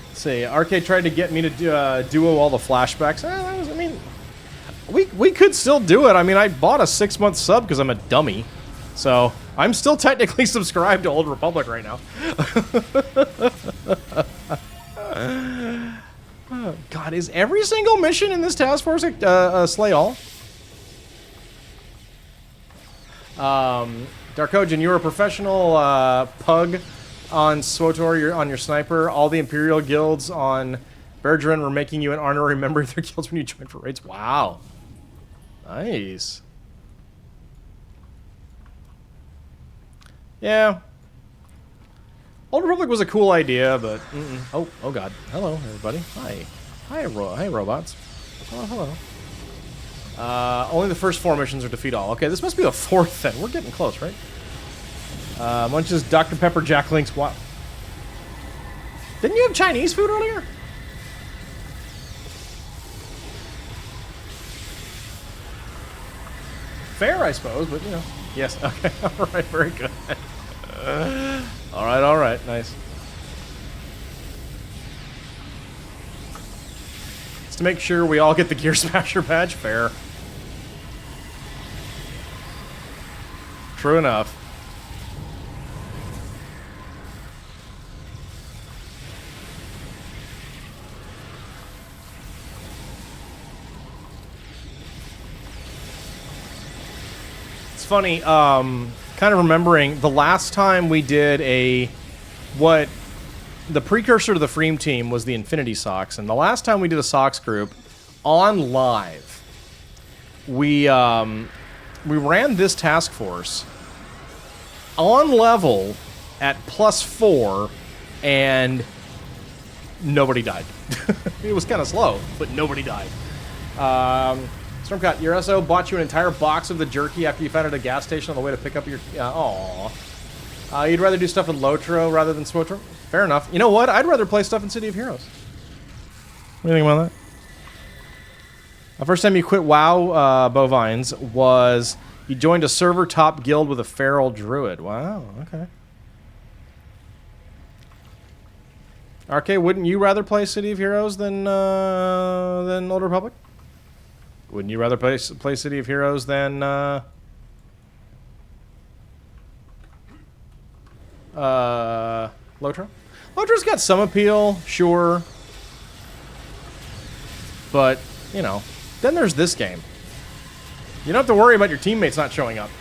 Let's see, Arcade tried to get me to duo all the flashbacks. I mean, we could still do it. I mean, I bought a 6-month sub because I'm a dummy. So, I'm still technically subscribed to Old Republic right now. Oh, God, is every single mission in this task force a slay all? Darkojan, you're a professional pug on SWTOR. You're on your sniper. All the Imperial guilds on Bergeron were making you an honorary member of their guilds when you joined for raids. Wow. Nice. Yeah. Old Republic was a cool idea, but... Oh God. Hello, everybody. Hi. Hi, robots. Oh, hello. Only the first 4 missions are defeat all. Okay, this must be the 4th then. We're getting close, right? Munches Dr. Pepper Jack Link's... What? Didn't you have Chinese food earlier? Fair, I suppose, but, you know. Yes, okay. Alright, very good. Alright, nice. It's to make sure we all get the Gear Smasher badge. Fair. True enough. It's funny, kind of remembering the last time we did what the precursor to the Freem team was the Infinity Socks, and the last time we did a Socks group on live, we ran this task force on level at +4, and nobody died. It was kind of slow, but nobody died. Stormcat, your SO bought you an entire box of the jerky after you found it at a gas station on the way to pick up your... Aw. You'd rather do stuff in Lotro rather than SWTOR? Fair enough. You know what? I'd rather play stuff in City of Heroes. What do you think about that? The first time you quit WoW Bovines was you joined a server top guild with a feral druid. Wow, okay. RK, wouldn't you rather play City of Heroes than Old Republic? Wouldn't you rather play City of Heroes than Lotro? Lotro's got some appeal, sure. But, you know, then there's this game. You don't have to worry about your teammates not showing up.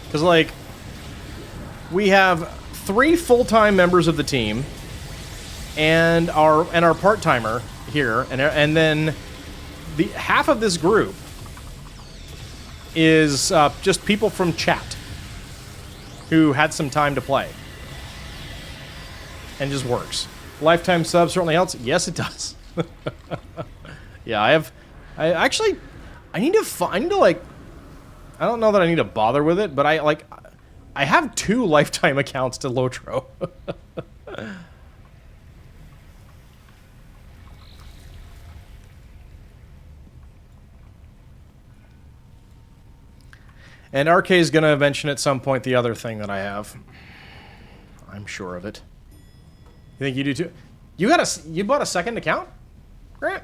Because, like, we have 3 full-time members of the team and our part-timer here, and then the half of this group is just people from chat who had some time to play. And just works. Lifetime sub certainly helps. Yes, it does. Yeah, I need to like, I don't know that I need to bother with it, but I have 2 lifetime accounts to Lotro. And RK is going to mention at some point the other thing that I have. I'm sure of it. You think you do too? You bought a second account? Grant?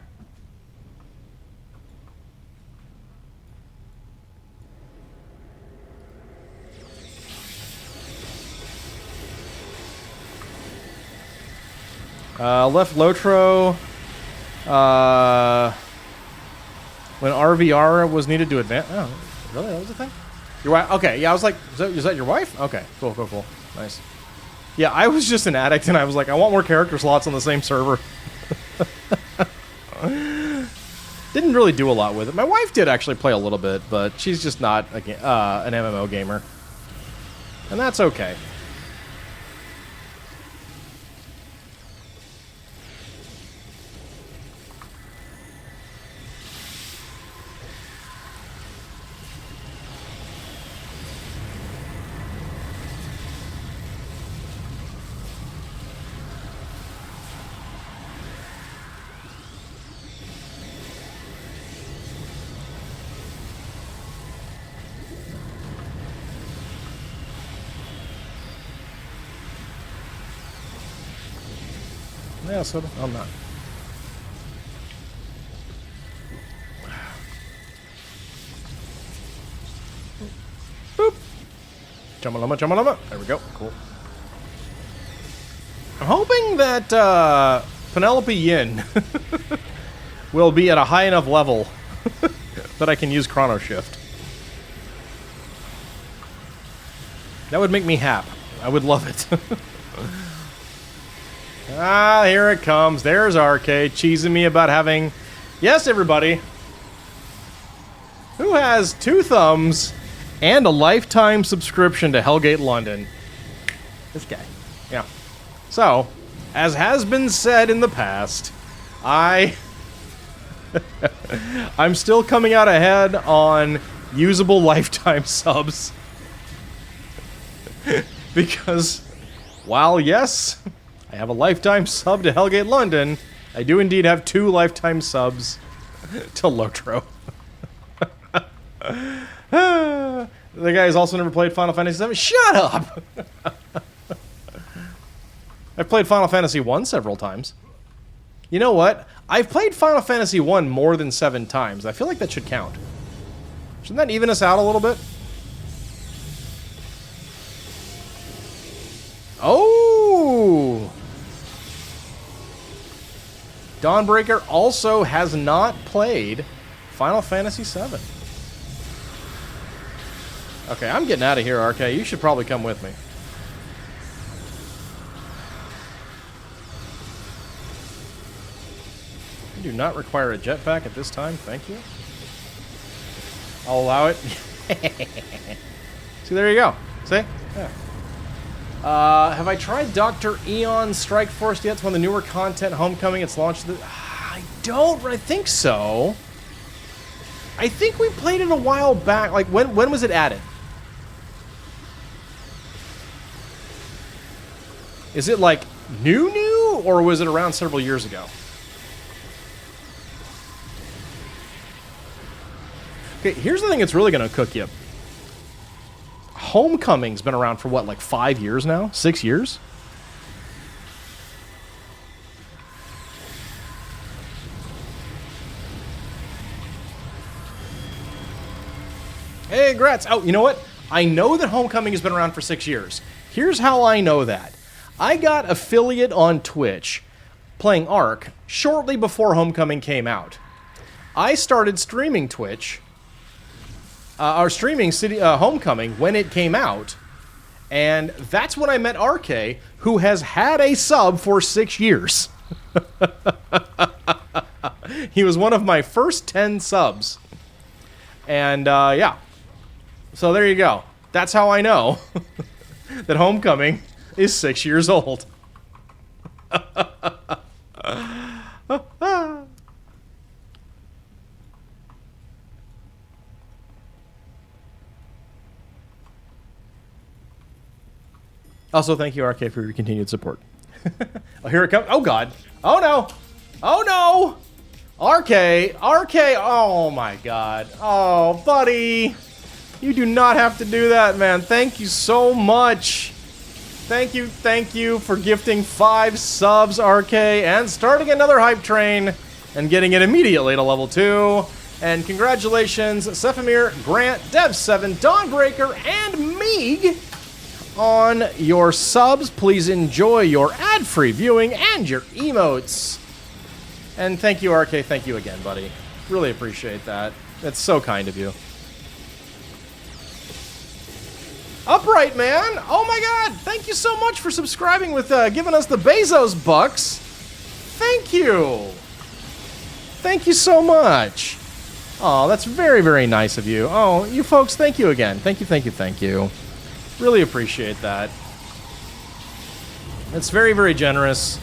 Left Lotro when RVR was needed to advance. Oh, really? That was the thing? Your wife? Okay, yeah, I was like, is that your wife? Okay, cool. Nice. Yeah, I was just an addict, and I was like, I want more character slots on the same server. Didn't really do a lot with it. My wife did actually play a little bit, but she's just not an MMO gamer. And that's okay. Yeah, so I'm not. Chumalama, chumalama. There we go. Cool. I'm hoping that Penelope Yin will be at a high enough level that I can use Chrono Shift. That would make me happy. I would love it. Ah, here it comes. There's RK cheesing me about having... Yes, everybody. Who has 2 thumbs and a lifetime subscription to Hellgate London? This guy. Yeah. So, as has been said in the past, I'm still coming out ahead on usable lifetime subs. Because, while yes, I have a lifetime sub to Hellgate London, I do indeed have 2 lifetime subs to Lotro. The guy's also never played Final Fantasy VII. Shut up! I've played Final Fantasy 1 several times. You know what? I've played Final Fantasy 1 more than 7 times. I feel like that should count. Shouldn't that even us out a little bit? Oh! Dawnbreaker also has not played Final Fantasy VII. Okay, I'm getting out of here, RK. You should probably come with me. You do not require a jetpack at this time. Thank you. I'll allow it. See, there you go. See? Yeah. Have I tried Dr. Eon Strike Force yet? It's one of the newer content, Homecoming. It's launched. I think so. I think we played it a while back. Like, when was it added? Is it, like, new, or was it around several years ago? Okay, here's the thing that's really going to cook you. Homecoming's been around for what, like 5 years now? 6 years? Hey, congrats. Oh, you know what? I know that Homecoming has been around for 6 years. Here's how I know that. I got affiliate on Twitch playing Ark shortly before Homecoming came out. I started streaming Twitch, or streaming Homecoming when it came out, and that's when I met RK, who has had a sub for 6 years. He was one of my first 10 subs. And, yeah. So there you go. That's how I know that Homecoming is 6 years old. Also, thank you, RK, for your continued support. Oh, here it comes. Oh, God. Oh, no. Oh, no. RK. Oh, my God. Oh, buddy. You do not have to do that, man. Thank you so much. Thank you for gifting 5 subs, RK, and starting another hype train and getting it immediately to level 2. And congratulations, Sephimir, Grant, Dev7, Dawnbreaker, and Meeg on your subs. Please enjoy your ad-free viewing and your emotes. And thank you, RK. Thank you again, buddy. Really appreciate that. That's so kind of you. Upright, man! Oh my God! Thank you so much for subscribing with giving us the Bezos bucks. Thank you. Thank you so much. Oh, that's very, very nice of you. Oh, you folks, thank you again. Thank you. Really appreciate that. It's very, very generous.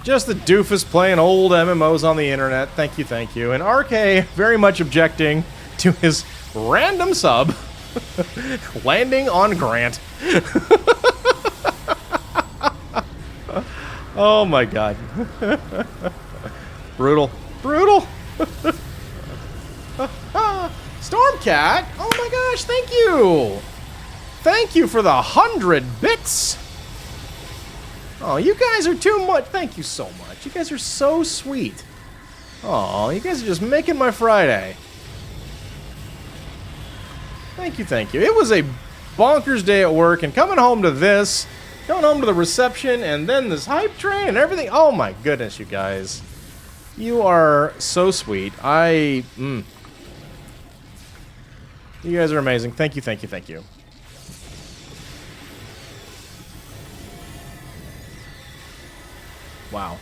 Just the doofus playing old MMOs on the internet. Thank you. And RK very much objecting to his random sub landing on Grant. Oh my God. Brutal. Stormcat! Oh my gosh, thank you! Thank you for the 100 bits! Oh, you guys are too much. Thank you so much. You guys are so sweet. Oh, you guys are just making my Friday. Thank you, thank you. It was a bonkers day at work, and coming home to this, going home to the reception, and then this hype train and everything. Oh my goodness, you guys. You are so sweet. You guys are amazing. Thank you, thank you, thank you. Wow.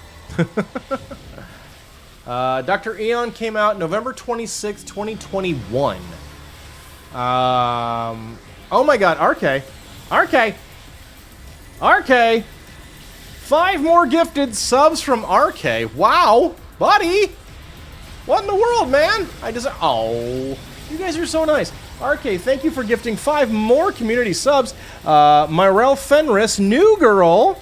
Dr. Eon came out November 26th, 2021. Oh my god, RK. RK. RK. 5 more gifted subs from RK. Wow. Buddy. What in the world, man? Oh. You guys are so nice. RK, thank you for gifting 5 more community subs. Myrelle Fenris, New Girl,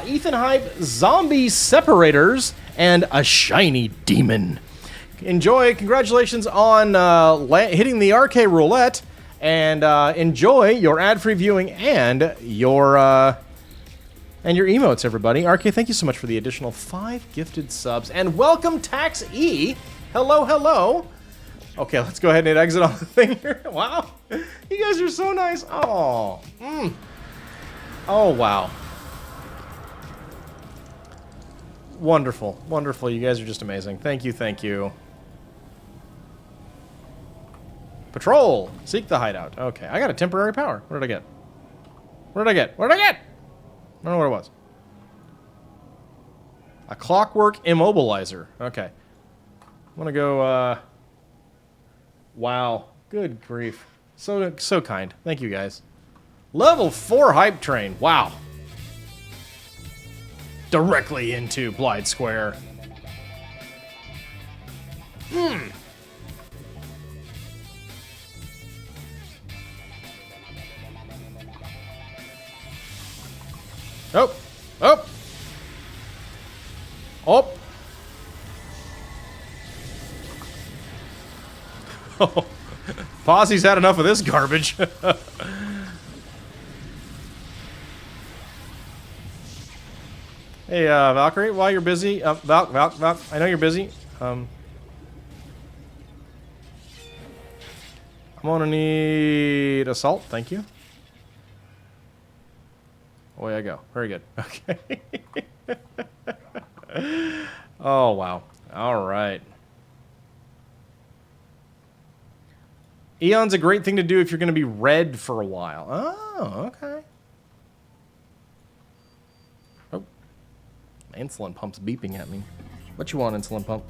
Ethan Hype, Zombie Separators, and a Shiny Demon. Enjoy. Congratulations on hitting the RK Roulette. And enjoy your ad-free viewing and your emotes, everybody. RK, thank you so much for the additional 5 gifted subs. And welcome, Tax E. Hello, hello. Okay, let's go ahead and exit on the thing here. Wow. You guys are so nice. Oh. Oh, wow. Wonderful. Wonderful. You guys are just amazing. Thank you, thank you. Patrol! Seek the hideout. Okay, I got a temporary power. What did I get? What did I get? What did I get? I don't know what it was. A Clockwork Immobilizer. Okay. I'm gonna go, Wow. Good grief. So kind. Thank you, guys. Level 4 Hype Train. Wow. Directly into Blythe Square. Oh! Oh! Oh! Oh! Posse's had enough of this garbage. Hey, Valkyrie, while you're busy, Val, I know you're busy. I'm gonna need assault, thank you. Away I go. Very good. Okay. Oh, wow. All right. Eon's a great thing to do if you're going to be red for a while. Oh, okay. Oh. My insulin pump's beeping at me. What you want, insulin pump?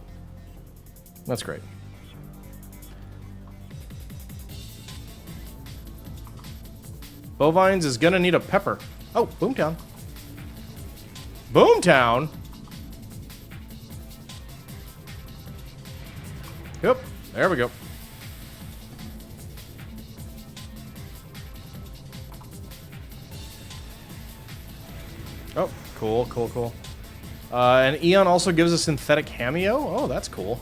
That's great. Bovines is going to need a pepper. Oh, Boomtown. Boomtown? Yep, there we go. Oh, cool, cool, cool. And Eon also gives a synthetic cameo. Oh, that's cool.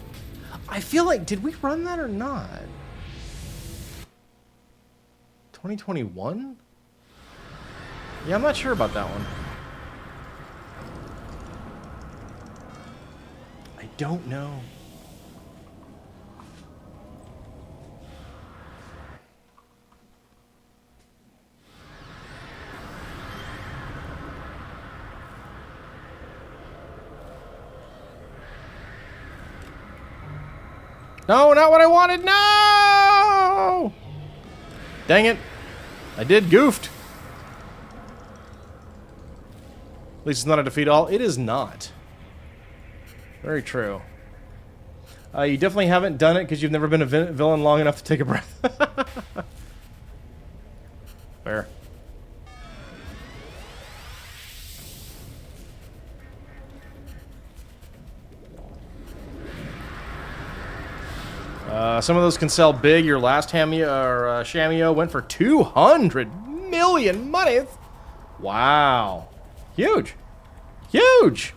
I feel like, did we run that or not? 2021? Yeah, I'm not sure about that one. I don't know. No, not what I wanted. No! Dang it. I did goofed. At least it's not a defeat all. It is not. Very true. You definitely haven't done it because you've never been a villain long enough to take a breath. Fair. Some of those can sell big. Your last Shamio went for 200 million money. Wow. Huge. Huge.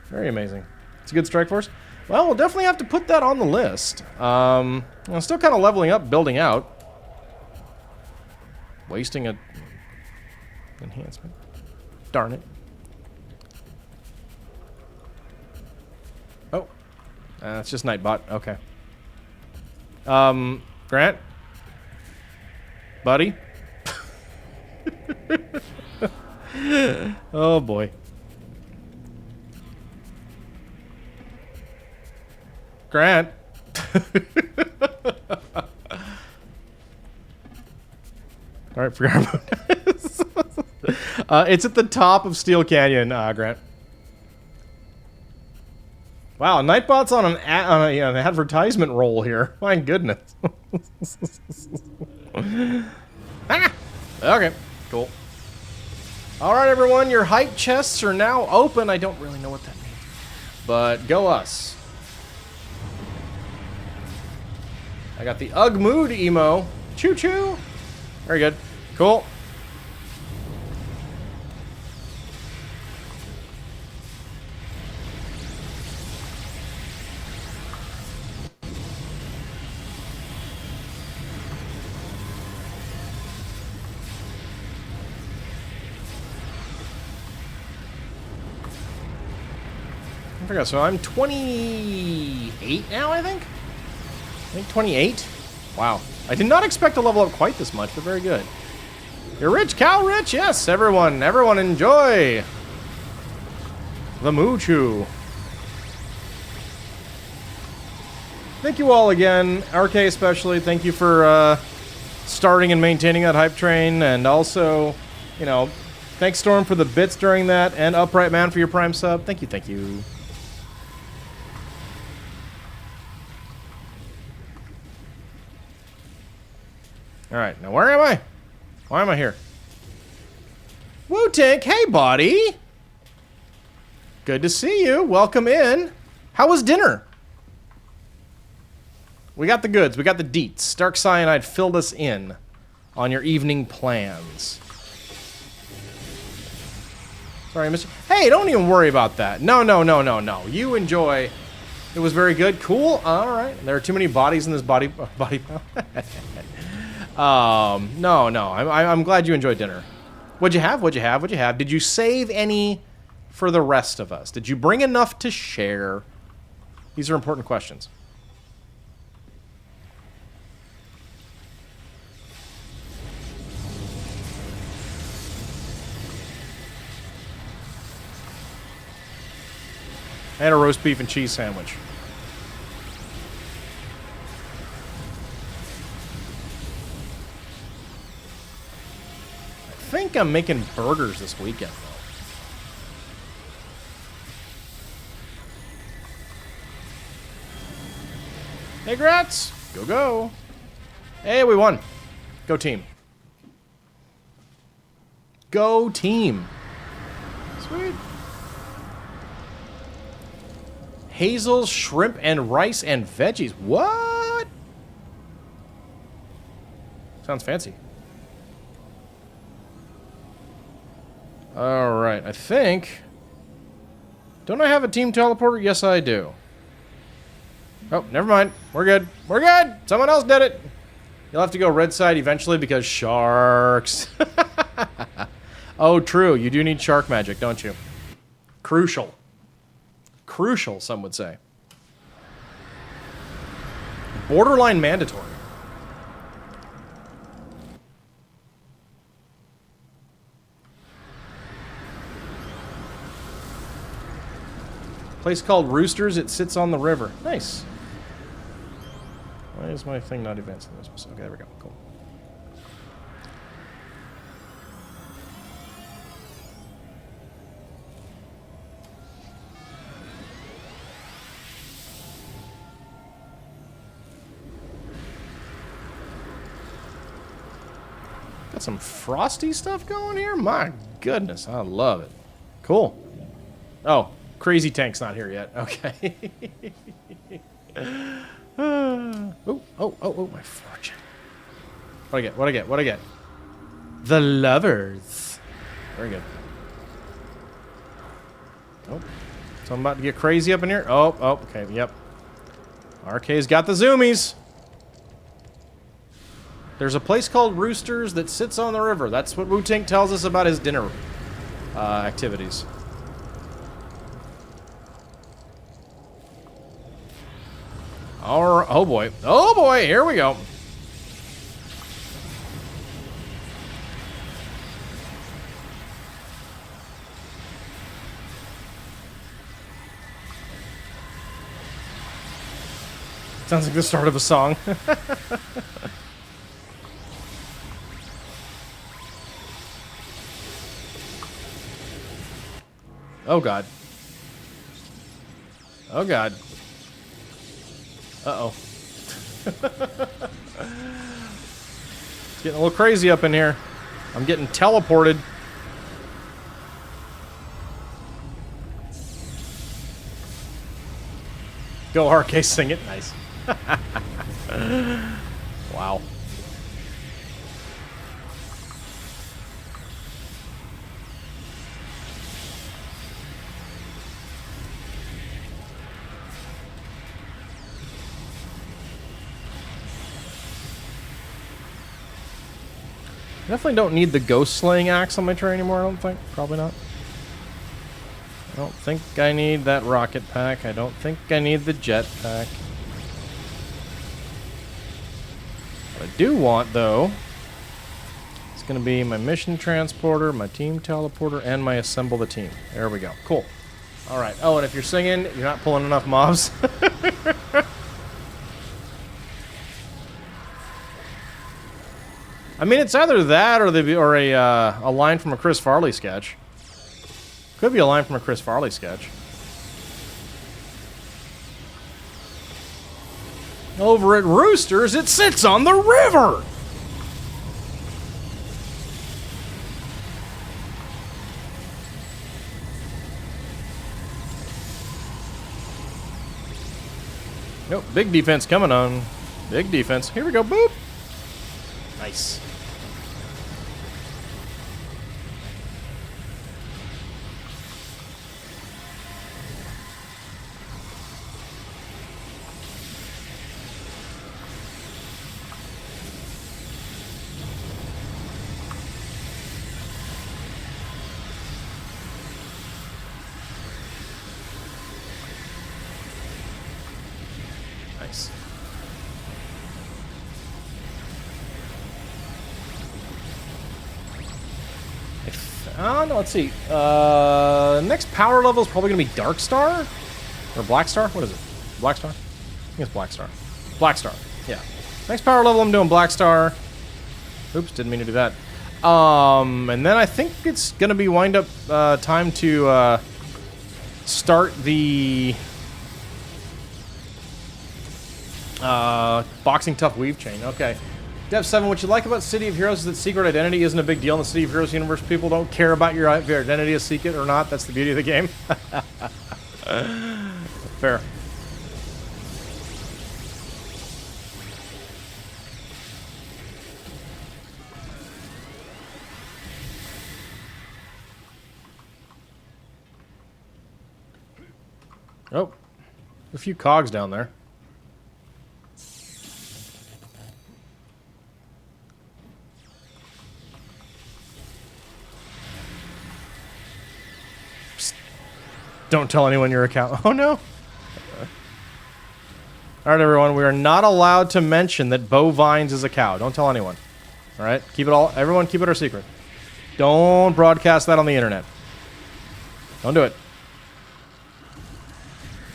Very amazing. It's a good strike force. Well, we'll definitely have to put that on the list. I'm still kind of leveling up, building out. Wasting a enhancement. Darn it. Oh. It's just Nightbot. Okay. Grant? Buddy? Oh boy. Grant? Alright, forgot about this. It's at the top of Steel Canyon, Grant. Wow, Nightbot's on an advertisement roll here. My goodness. Ah! Okay, cool. Alright, everyone, your hype chests are now open. I don't really know what that means. But go us. I got the Ugg Mood emo. Choo-choo. Very good. Cool. I forgot, so I'm 28 now, I think? 28? Wow. I did not expect to level up quite this much, but very good. You're rich, cow rich? Yes, everyone enjoy the Moochoo. Thank you all again, RK especially. Thank you for starting and maintaining that hype train, and also, you know, thanks Storm for the bits during that, and Upright Man for your Prime sub. Thank you, thank you. Alright, now where am I? Why am I here? Wu-Tank, hey buddy! Good to see you. Welcome in. How was dinner? We got the goods. We got the deets. Dark Cyanide filled us in on your evening plans. Sorry, Mr. Hey, don't even worry about that. No. You enjoy. It was very good. Cool. Alright. There are too many bodies in this body no. I'm glad you enjoyed dinner. What'd you have? Did you save any for the rest of us? Did you bring enough to share? These are important questions. I had a roast beef and cheese sandwich. I think I'm making burgers this weekend, though. Hey, Grats! Go. Hey, we won. Go team. Go team. Sweet. Hazel, shrimp, and rice and veggies. What? Sounds fancy. Alright, I think... Don't I have a team teleporter? Yes, I do. Oh, never mind. We're good. We're good! Someone else did it! You'll have to go red side eventually because sharks. Oh, true. You do need shark magic, don't you? Crucial. Crucial, some would say. Borderline mandatory. Place called Roosters. It sits on the river. Nice. Why is my thing not advancing this? Okay, there we go. Cool. Got some frosty stuff going here? My goodness, I love it. Cool. Oh, Crazy Tank's not here yet. Okay. Oh, my fortune. What I get? The Lovers. Very good. Oh, so I'm about to get crazy up in here. Oh, okay, yep. RK's got the zoomies. There's a place called Roosters that sits on the river. That's what Wu-Tank tells us about his dinner activities. Oh boy, here we go. Sounds like the start of a song. Oh god. Oh god. Uh-oh. It's getting a little crazy up in here. I'm getting teleported. Go RK, sing it. Nice. Wow. Definitely don't need the ghost slaying axe on my train anymore, I don't think. Probably not. I don't think I need that rocket pack. I don't think I need the jet pack. What I do want, though, is going to be my mission transporter, my team teleporter, and my assemble the team. There we go. Cool. Alright. Oh, and if you're singing, you're not pulling enough mobs. I mean, it's either that or a line from a Chris Farley sketch. Could be a line from a Chris Farley sketch. Over at Roosters, it sits on the river! Nope, big defense coming on. Big defense. Here we go, boop! Nice. Nice. No, let's see. Next power level is probably going to be Dark Star? Or Black Star? What is it? Black Star? I think it's Black Star. Black Star, yeah. Next power level, I'm doing Black Star. Oops, didn't mean to do that. And then I think it's going to be wind up time to start the Boxing Tough Weave Chain. Okay. Dev7, what you like about City of Heroes is that secret identity isn't a big deal in the City of Heroes universe. People don't care about your identity is secret or not. That's the beauty of the game. Fair. Oh, a few cogs down there. Don't tell anyone your account. Oh no. Alright everyone, we are not allowed to mention that Bovines is a cow. Don't tell anyone. Alright? Keep it all, everyone keep it our secret. Don't broadcast that on the internet. Don't do it.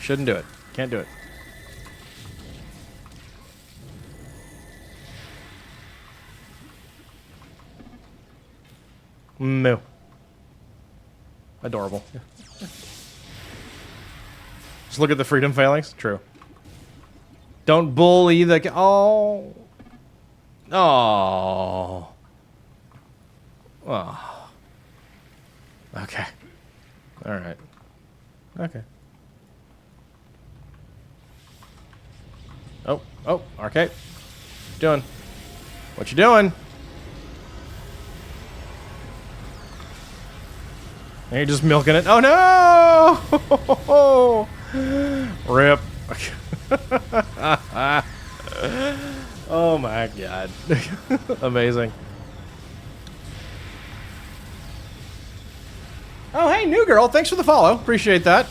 Shouldn't do it. Can't do it. Moo. Adorable. Just look at the freedom failings. True. Don't bully the... Oh. Oh. Oh. Okay. Alright. Okay. Oh. Oh. Arcade. What you doing? What you doing? And you're just milking it. Oh no! Rip. Oh my god. Amazing. Oh hey, new girl. Thanks for the follow. Appreciate that.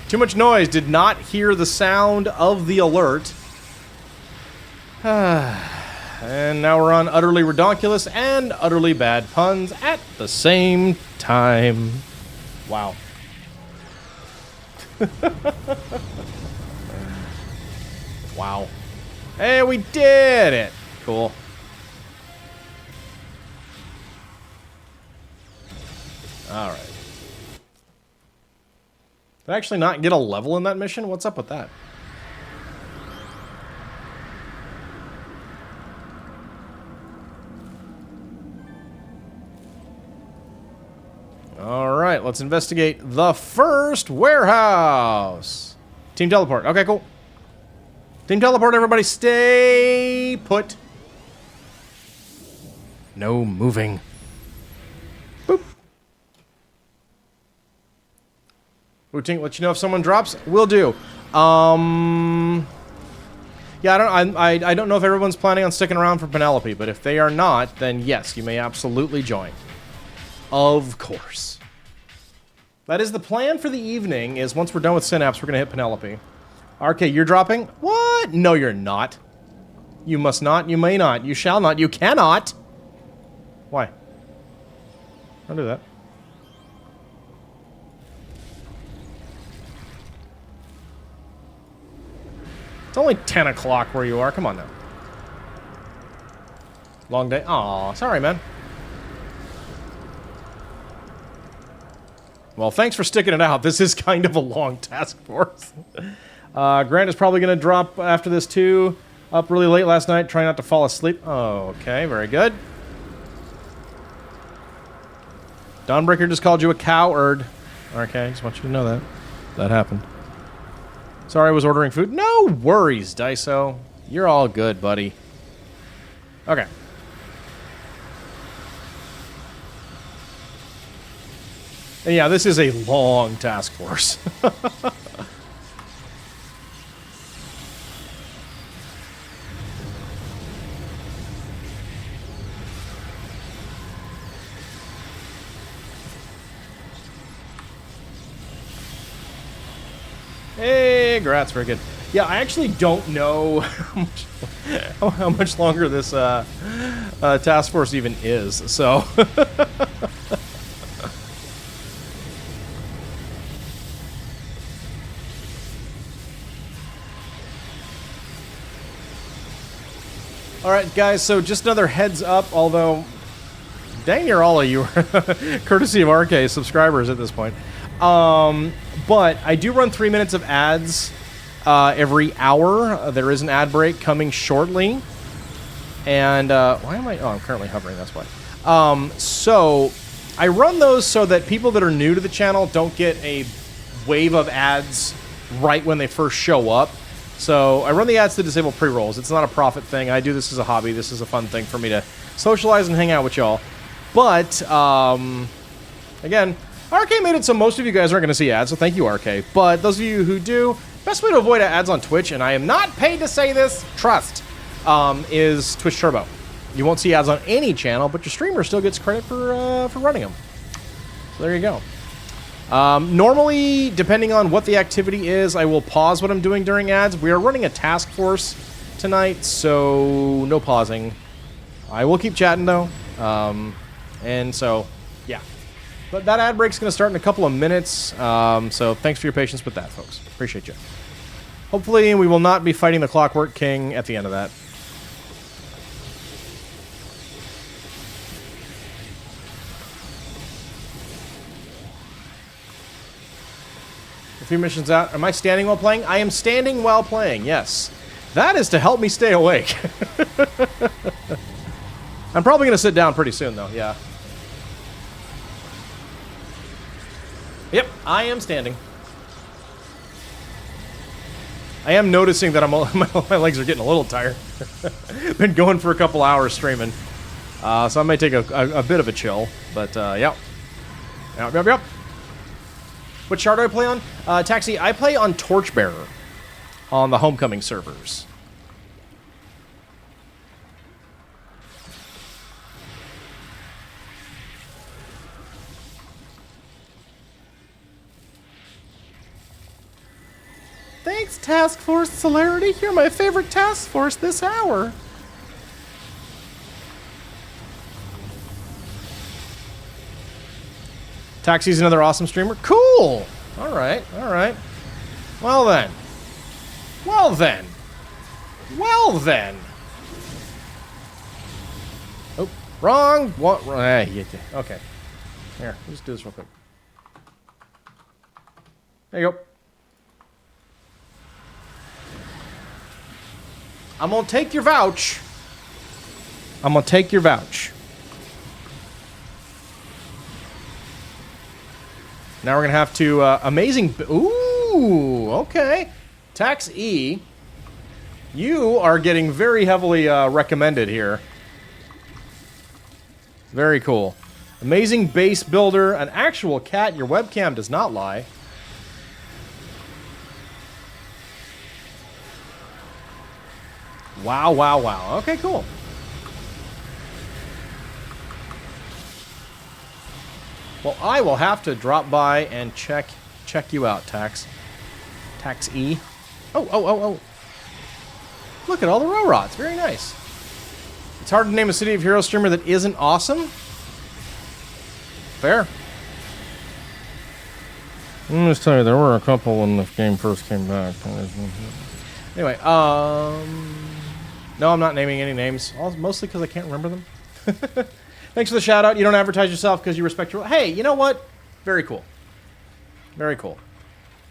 Too much noise. Did not hear the sound of the alert. And now we're on utterly redonkulous and utterly bad puns at the same time. Wow. Wow. Hey, we did it! Cool. Alright. Did I actually not get a level in that mission? What's up with that? Alright, let's investigate the first warehouse. Team teleport. Okay, cool. Team teleport, everybody stay put. No moving. Boop. Routine, let you know if someone drops. Will do. Yeah, I don't know if everyone's planning on sticking around for Penelope, but if they are not, then yes, you may absolutely join. Of course. That is the plan for the evening, is once we're done with Synapse, we're going to hit Penelope. RK, you're dropping? What? No, you're not. You must not, you may not, you shall not, you cannot. Why? Don't do that. It's only 10 o'clock where you are. Come on now. Long day. Aw, sorry, man. Well, thanks for sticking it out. This is kind of a long task force. Grant is probably going to drop after this, too. Up really late last night, trying not to fall asleep. Oh, okay, very good. Dawnbreaker just called you a coward. Okay, just want you to know that. That happened. Sorry I was ordering food. No worries, Daiso. You're all good, buddy. Okay. And yeah, this is a long task force. Hey, Gratz, very good. Yeah, I actually don't know how much longer this task force even is, so... Alright, guys, so just another heads up, although... Dang near all of you are courtesy of RK subscribers at this point. But I do run 3 minutes of ads every hour. There is an ad break coming shortly. And, why am I... Oh, I'm currently hovering, that's why. So, I run those so that people that are new to the channel don't get a wave of ads right when they first show up. So, I run the ads to disable pre-rolls. It's not a profit thing. I do this as a hobby. This is a fun thing for me to socialize and hang out with y'all. But, again... RK made it so most of you guys aren't going to see ads, so thank you, RK. But those of you who do, best way to avoid ads on Twitch, and I am not paid to say this, trust, is Twitch Turbo. You won't see ads on any channel, but your streamer still gets credit for running them. So there you go. Normally, depending on what the activity is, I will pause what I'm doing during ads. We are running a task force tonight, so no pausing. I will keep chatting, though. And so, yeah. But that ad break's going to start in a couple of minutes, so thanks for your patience with that, folks. Appreciate you. Hopefully, we will not be fighting the Clockwork King at the end of that. A few missions out. Am I standing while playing? I am standing while playing, yes. That is to help me stay awake. I'm probably going to sit down pretty soon, though, yeah. Yep, I am standing. I am noticing that my legs are getting a little tired. Been going for a couple hours streaming. So I may take a bit of a chill, but yep. Yep. What chart do I play on? Taxi, I play on Torchbearer on the Homecoming servers. Thanks, Task Force Celerity. You're my favorite task force this hour. Taxi's another awesome streamer. Cool. All right. Well then. Well then. Oh, wrong. What? Okay. Here, let's do this real quick. There you go. I'm gonna take your vouch. I'm gonna take your vouch. Now we're gonna have to amazing. Ooh, okay. Tax E. You are getting very heavily recommended here. Very cool. Amazing base builder, an actual cat. Your webcam does not lie. Wow, wow, wow. Okay, cool. Well, I will have to drop by and check you out, Tax E. Oh. Look at all the Rorots. Very nice. It's hard to name a City of Heroes streamer that isn't awesome. Fair. Let me just tell you, there were a couple when the game first came back. Anyway, no, I'm not naming any names. Mostly because I can't remember them. Thanks for the shout out. You don't advertise yourself because you respect your... Hey, you know what? Very cool. Very cool.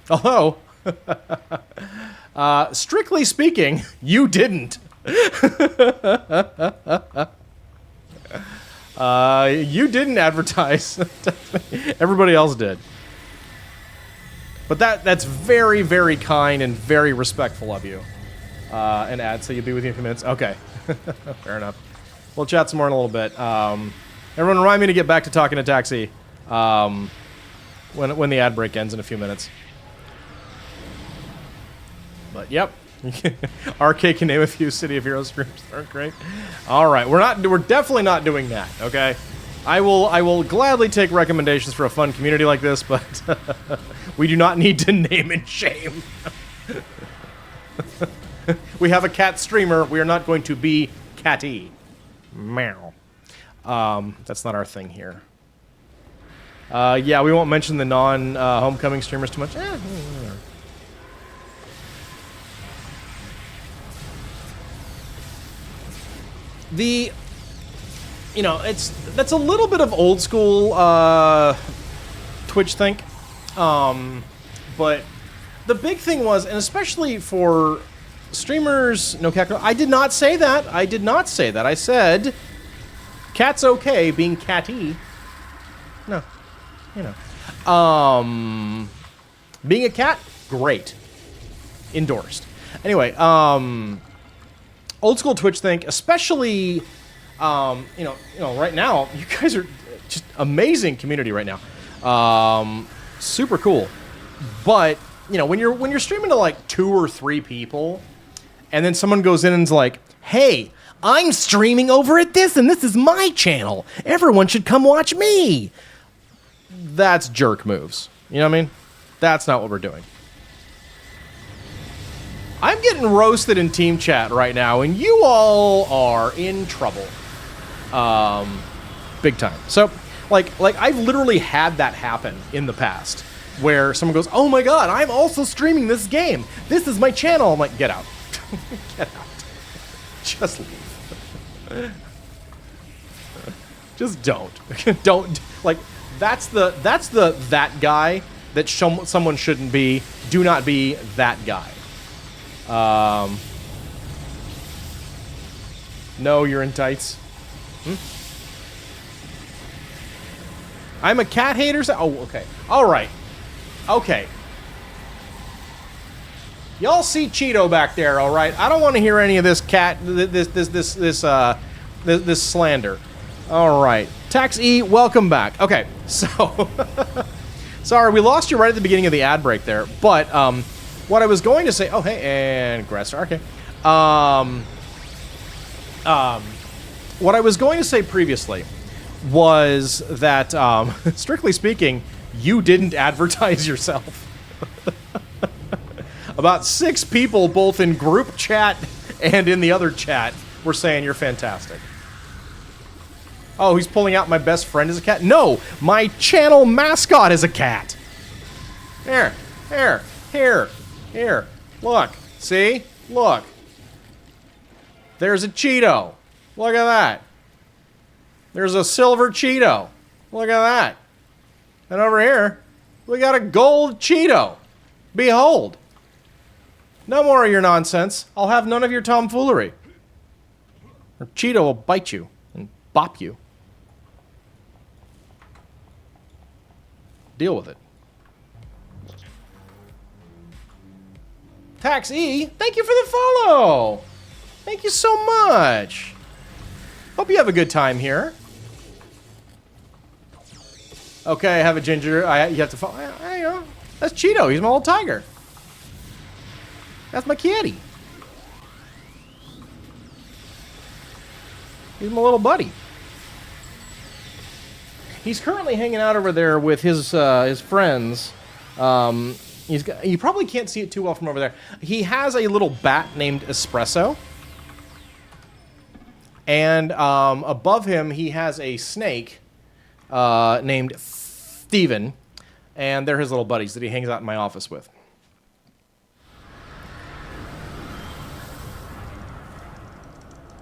Although, strictly speaking, you didn't. You didn't advertise. Everybody else did. But that's very, very kind and very respectful of you. An ad, so you'll be with you in a few minutes. Okay. Fair enough. We'll chat some more in a little bit. Everyone remind me to get back to talking to Taxi when the ad break ends in a few minutes. But, yep. RK can name a few City of Heroes streams. Aren't great. All right. We're definitely not doing that, okay? I will gladly take recommendations for a fun community like this, but we do not need to name and shame. We have a cat streamer. We are not going to be catty. Meow. That's not our thing here. Yeah, we won't mention the non-homecoming streamers too much. That's a little bit of old school Twitch think. But the big thing was, and especially for streamers, no cat girl, I did not say that. I said cat's okay being catty. No. Being a cat, great. Endorsed. Anyway, old school Twitch think, especially right now, you guys are just amazing community right now. Super cool. But, when you're streaming to like 2 or 3 people, and then someone goes in and's like, "Hey, I'm streaming over at this, and this is my channel. Everyone should come watch me." That's jerk moves. You know what I mean? That's not what we're doing. I'm getting roasted in team chat right now, and you all are in trouble. Big time. So, like I've literally had that happen in the past, where someone goes, "Oh my god, I'm also streaming this game. This is my channel." I'm like, get out. Get out. Just leave. Just don't. Don't. Like, that's that guy that someone shouldn't be. Do not be that guy. No, you're in tights. I'm a cat hater. Oh, okay. All right. Okay. Y'all see Cheeto back there, all right? I don't want to hear any of this this slander. All right. Tax E, welcome back. Okay, so sorry, we lost you right at the beginning of the ad break there. But what I was going to say, oh hey, and Grasstar, okay. What I was going to say previously was that, strictly speaking, you didn't advertise yourself. About 6 people, both in group chat and in the other chat, were saying you're fantastic. Oh, he's pulling out my best friend as a cat? No, my channel mascot is a cat. Here. Look. See? Look. There's a Cheeto. Look at that. There's a silver Cheeto. Look at that. And over here, we got a gold Cheeto. Behold. No more of your nonsense. I'll have none of your tomfoolery. Or Cheeto will bite you and bop you. Deal with it. Tax E, thank you for the follow. Thank you so much. Hope you have a good time here. Okay, I have a ginger. You have to follow. You know, that's Cheeto. He's my little tiger. That's my kitty. He's my little buddy. He's currently hanging out over there with his friends. You probably can't see it too well from over there. He has a little bat named Espresso. And above him, he has a snake named Steven. And they're his little buddies that he hangs out in my office with.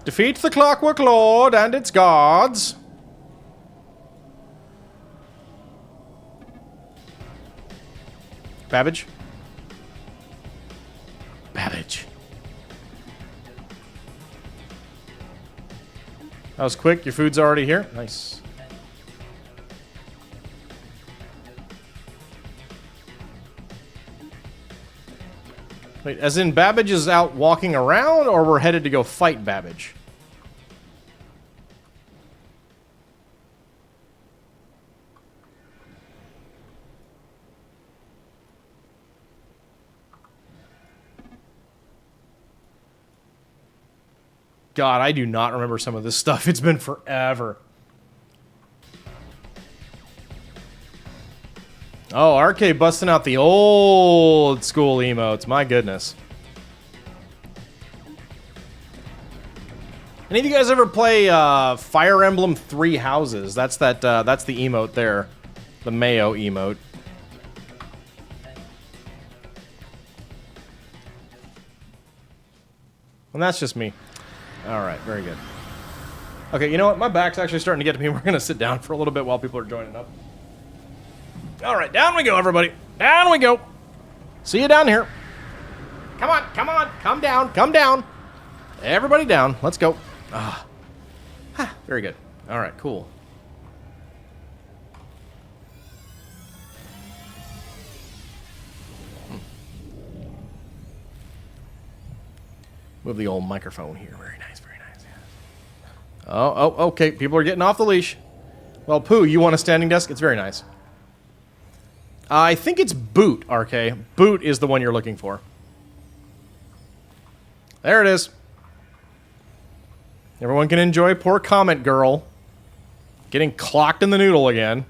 Defeat the Clockwork Lord and its guards. Babbage? Babbage. That was quick. Your food's already here. Nice. Wait, as in Babbage is out walking around, or we're headed to go fight Babbage? God, I do not remember some of this stuff. It's been forever. Oh, RK busting out the old school emotes. My goodness. Any of you guys ever play Fire Emblem Three Houses? That's the emote there. The Mayo emote. And that's just me. Alright, very good. Okay, you know what? My back's actually starting to get to me. We're going to sit down for a little bit while people are joining up. Alright, down we go, everybody. Down we go. See you down here. Come on, come on. Come down, come down. Everybody down. Let's go. Ah. Very good. Alright, cool. Move the old microphone here. Very nice, very nice. Yeah. Oh, okay. People are getting off the leash. Well, Pooh, you want a standing desk? It's very nice. I think it's Boot, RK. Boot is the one you're looking for. There it is. Everyone can enjoy poor Comet Girl getting clocked in the noodle again.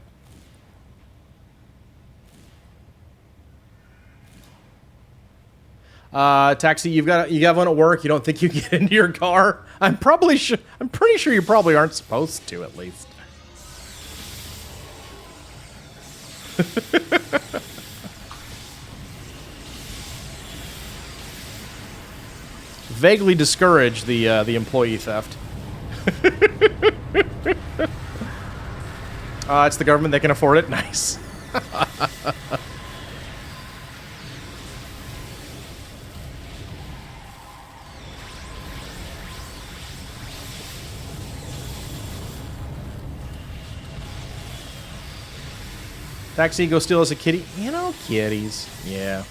Taxi, you have one at work. You don't think you can get into your car? I'm pretty sure you probably aren't supposed to, at least. Vaguely discourage the employee theft. It's the government. They can afford it. Nice. Taxi, go steal us a kitty. You know, kitties. Yeah.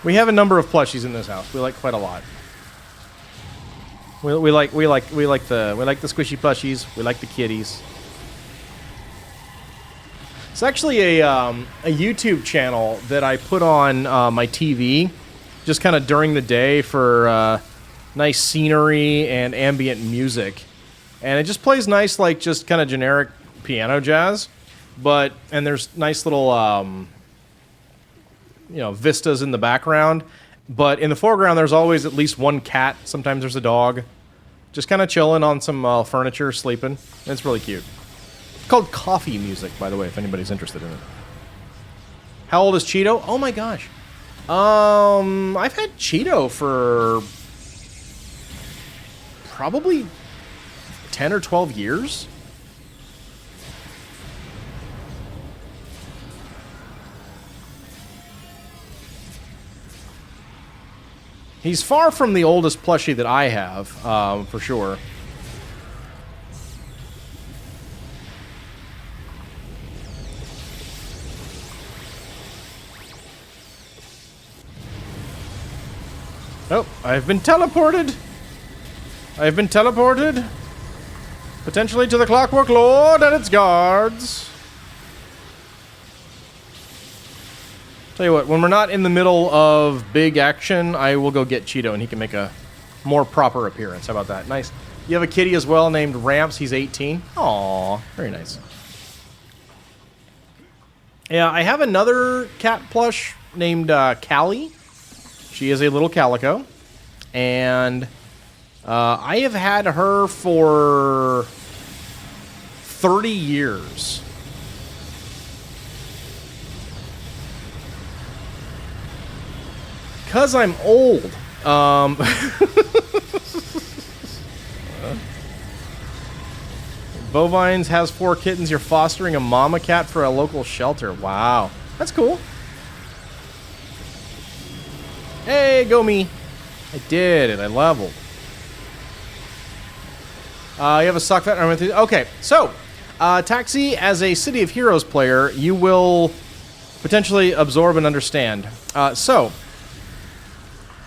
We have a number of plushies in this house. We like quite a lot. We like the squishy plushies. We like the kitties. It's actually a YouTube channel that I put on my TV, just kind of during the day for nice scenery and ambient music, and it just plays nice, like just kind of generic piano jazz, and there's nice little vistas in the background, but in the foreground there's always at least one cat. Sometimes there's a dog just kind of chilling on some furniture, sleeping. It's really cute. It's called Coffee Music, by the way, if anybody's interested in it. How old is Cheeto? Oh my gosh, I've had Cheeto for probably 10 or 12 years. He's far from the oldest plushie that I have, for sure. Oh, I've been teleported. I've been teleported. Potentially to the Clockwork Lord and its guards. Tell you what, when we're not in the middle of big action, I will go get Cheeto and he can make a more proper appearance. How about that? Nice. You have a kitty as well named Ramps. He's 18. Aw, very nice. Yeah, I have another cat plush named Callie. She is a little calico. And I have had her for 30 years. Because I'm old. Bovines has 4 kittens. You're fostering a mama cat for a local shelter. Wow. That's cool. Hey, go me. I did it. I leveled. You have a sock vet. Okay, so Taxi, as a City of Heroes player, you will potentially absorb and understand.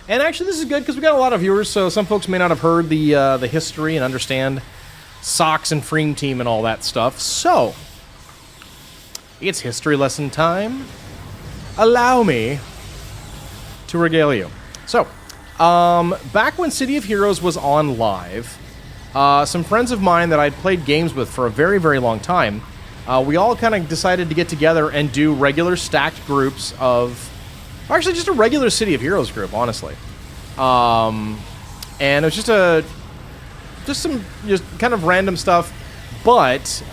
And actually, this is good because we got a lot of viewers, so some folks may not have heard the history and understand Socks and Freem Team and all that stuff. So, it's history lesson time. Allow me to regale you. So, back when City of Heroes was on live, some friends of mine that I'd played games with for a very, very long time, we all kind of decided to get together and do regular stacked groups of... Actually, just a regular City of Heroes group, honestly. And it was just some kind of random stuff. But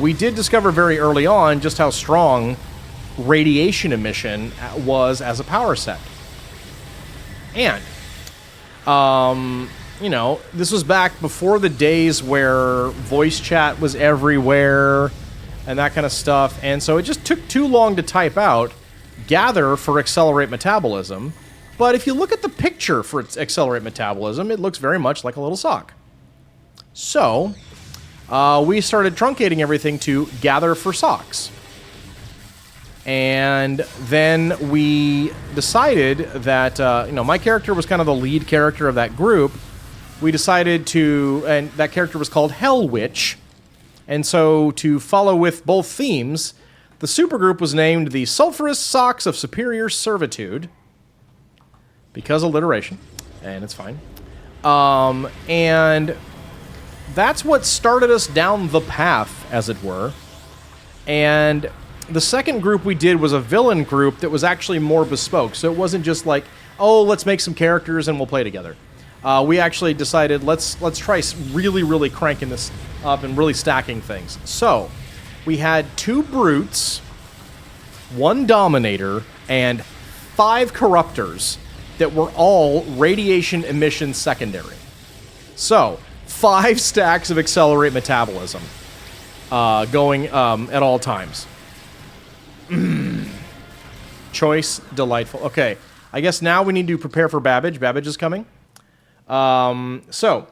we did discover very early on just how strong radiation emission was as a power set. And, you know, this was back before the days where voice chat was everywhere and that kind of stuff. And so it just took too long to type out gather for accelerate metabolism, but if you look at the picture for its accelerate metabolism, it looks very much like a little sock. So, we started truncating everything to gather for socks. And then we decided that, you know, my character was kind of the lead character of that group. We decided to, and that character was called Hell Witch. And so, to follow with both themes, the supergroup was named the Sulphurous Socks of Superior Servitude, because alliteration, and it's fine. And that's what started us down the path, as it were. And the second group we did was a villain group that was actually more bespoke, so it wasn't just like, oh, let's make some characters and we'll play together. We actually decided, let's try really, really cranking this up and really stacking things. So, we had 2 Brutes, 1 Dominator, and 5 Corruptors that were all radiation emission secondary. So, 5 stacks of accelerate metabolism going at all times. Choice delightful. Okay, I guess now we need to prepare for Babbage. Babbage is coming. So,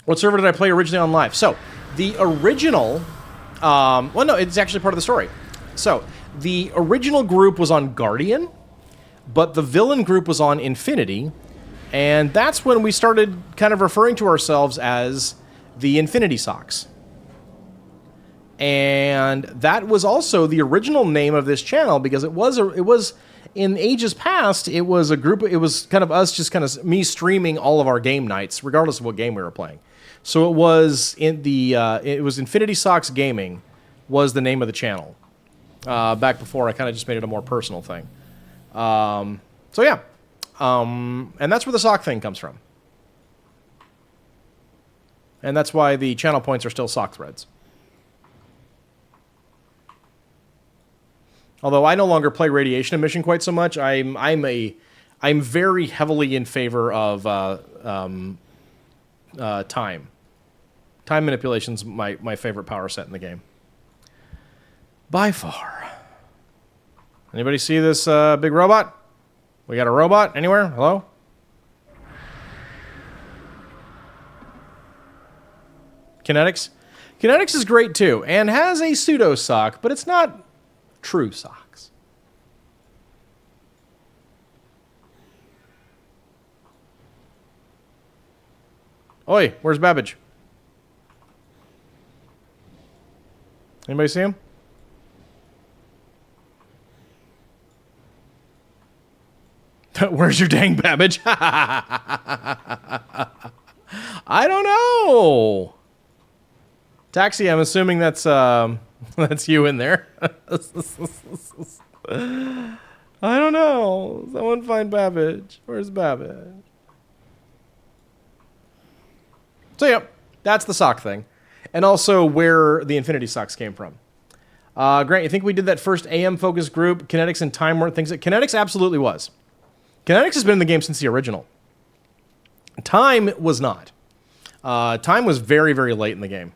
what server did I play originally on live? So, the original... well, no, it's actually part of the story. So, the original group was on Guardian, but the villain group was on Infinity, and that's when we started kind of referring to ourselves as the Infinity Socks. And that was also the original name of this channel, because it was in ages past, it was a group, it was kind of us, just kind of me streaming all of our game nights, regardless of what game we were playing. So it was it was Infinity Socks Gaming was the name of the channel. Back before I kind of just made it a more personal thing. So yeah. And that's where the sock thing comes from. And that's why the channel points are still sock threads. Although I no longer play radiation emission quite so much, I'm very heavily in favor of time. Time manipulation's my favorite power set in the game. By far. Anybody see this big robot? We got a robot anywhere? Hello? Kinetics? Kinetics is great too, and has a pseudo sock, but it's not true socks. Oi, where's Babbage? Anybody see him? Where's your dang Babbage? I don't know. Taxi, I'm assuming that's that's you in there. I don't know. Someone find Babbage. Where's Babbage? So yeah, that's the sock thing. And also where the Infinity Socks came from. Grant, you think we did that first AM focus group, Kinetics and Time weren't things that... Kinetics absolutely was. Kinetics has been in the game since the original. Time was not. Time was very, very late in the game.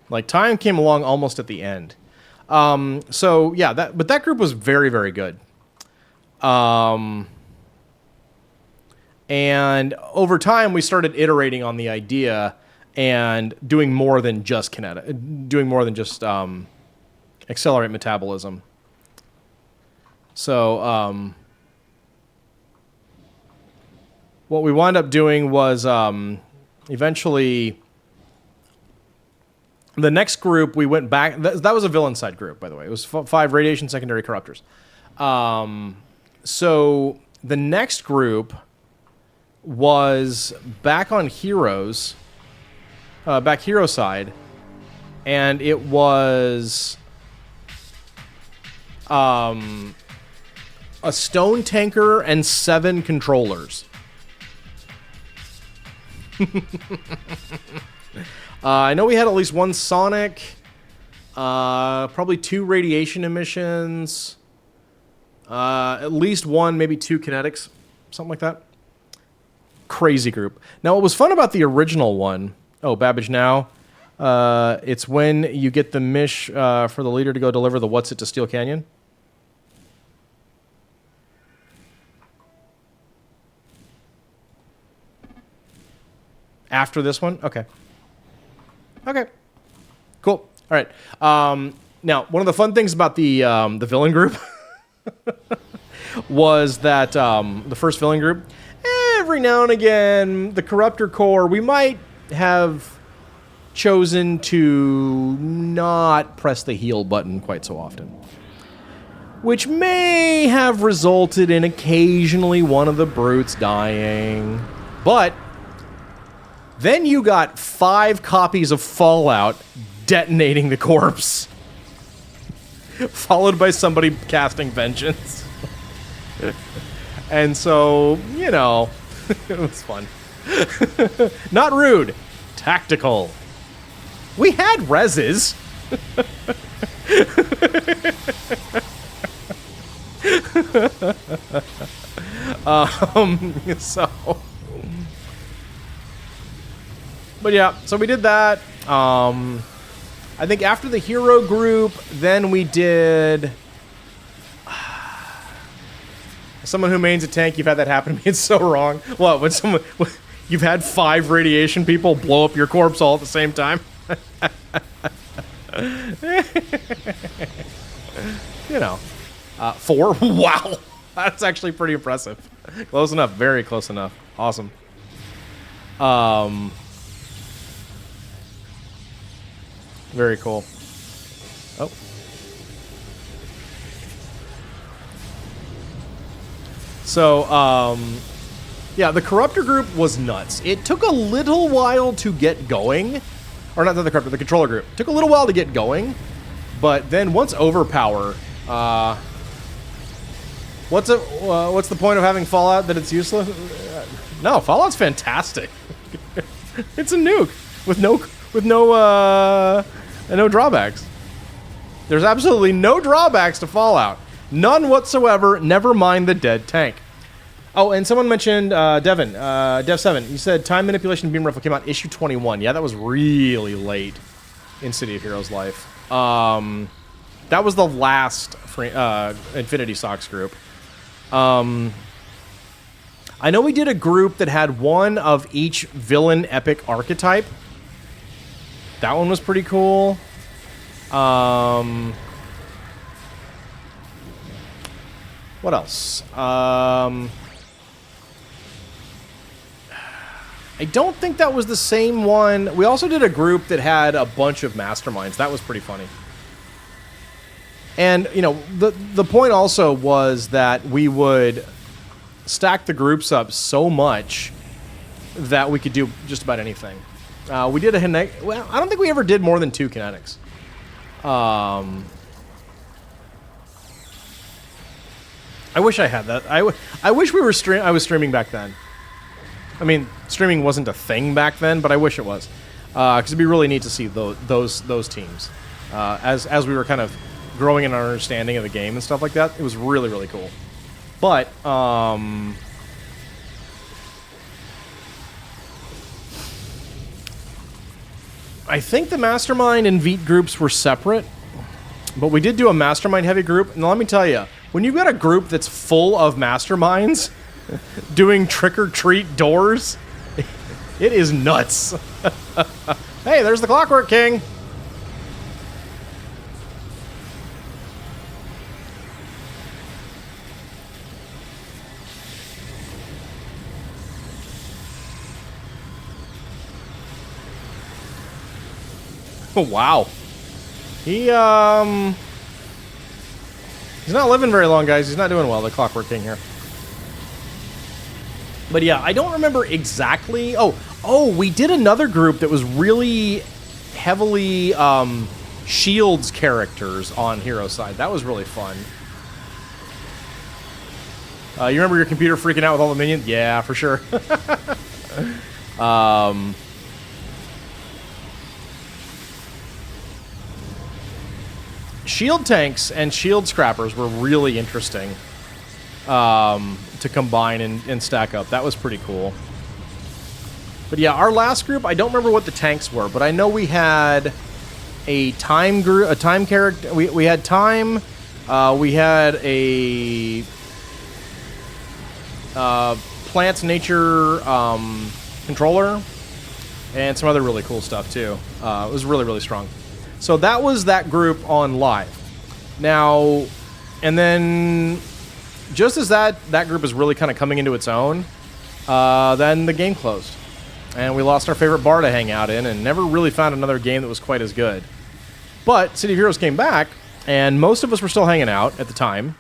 Like, Time came along almost at the end. So, yeah, but that group was very, very good. And over time, we started iterating on the idea and doing more than just accelerate metabolism. So, what we wound up doing was eventually... The next group, we went back... That was a villain side group, by the way. It was 5 radiation secondary corruptors. So the next group was back on Heroes, back Hero side, and it was a stone tanker and 7 controllers. I know we had at least 1 Sonic, probably 2 radiation emissions, at least 1, maybe 2 kinetics, something like that. Crazy group. Now, what was fun about the original one, oh, Babbage now, it's when you get the mish for the leader to go deliver the What's It to Steel Canyon. After this one? Okay. Okay, cool. All right. Now, one of the fun things about the villain group was that the first villain group, every now and again, the Corruptor Core, we might have chosen to not press the heal button quite so often, which may have resulted in occasionally one of the brutes dying, but... Then you got 5 copies of Fallout detonating the corpse. Followed by somebody casting Vengeance. And so, you know, it was fun. Not rude. Tactical. We had reses. So... But yeah, so we did that. I think after the hero group, then we did... Someone who mains a tank, you've had that happen to me. It's so wrong. What? When someone... You've had 5 radiation people blow up your corpse all at the same time? You know. 4? Wow. That's actually pretty impressive. Close enough. Very close enough. Awesome. Very cool. Oh. So, yeah, the Corruptor group was nuts. It took a little while to get going. Or not the Corruptor, the Controller group. It took a little while to get going. But then once Overpower What's the point of having Fallout that it's useless? No, Fallout's fantastic. It's a nuke with no drawbacks. There's absolutely no drawbacks to Fallout. None whatsoever, never mind the dead tank. Oh, and someone mentioned Devin, Dev7. You said Time Manipulation Beam Rifle came out issue 21. Yeah, that was really late in City of Heroes life. That was the last Infinity Socks group. I know we did a group that had one of each villain epic archetype. That one was pretty cool. What else? I don't think that was the same one. We also did a group that had a bunch of masterminds. That was pretty funny. And, you know, the point also was that we would stack the groups up so much that we could do just about anything. We did well, I don't think we ever did more than 2 kinetics. I wish I had that. I wish we were I was streaming back then. I mean, streaming wasn't a thing back then, but I wish it was, because it'd be really neat to see those teams as we were kind of growing in our understanding of the game and stuff like that. It was really, really cool. But I think the Mastermind and Veet groups were separate, but we did do a Mastermind heavy group. And let me tell you, when you've got a group that's full of Masterminds doing trick-or-treat doors, it is nuts. Hey, there's the Clockwork King. Oh, wow. He's not living very long, guys. He's not doing well, the Clockwork King here. But yeah, I don't remember exactly. Oh, we did another group that was really heavily Shields characters on Hero side. That was really fun. You remember your computer freaking out with all the minions? Yeah, for sure. Shield tanks and shield scrappers were really interesting to combine and stack up. That was pretty cool. But yeah, our last group, I don't remember what the tanks were, but I know we had a time character. We had time. We had a plants nature controller, and some other really cool stuff too. It was really, really strong. So that was that group on live. Now, and then just as that group is really kind of coming into its own, then the game closed. And we lost our favorite bar to hang out in and never really found another game that was quite as good. But City of Heroes came back, and most of us were still hanging out at the time.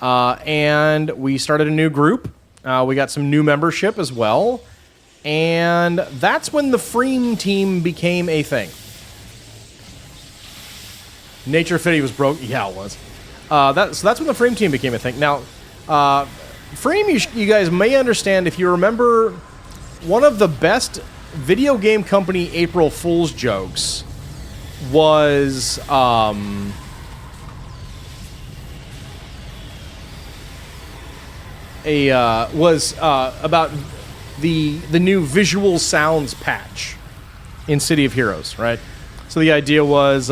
And we started a new group. We got some new membership as well. And that's when the Freem team became a thing. Nature Fitty was broke. Yeah, it was. So that's when the Freem team became a thing. Now, Freem, you guys may understand, if you remember, one of the best video game company April Fool's jokes was about the new visual sounds patch in City of Heroes, right? So the idea was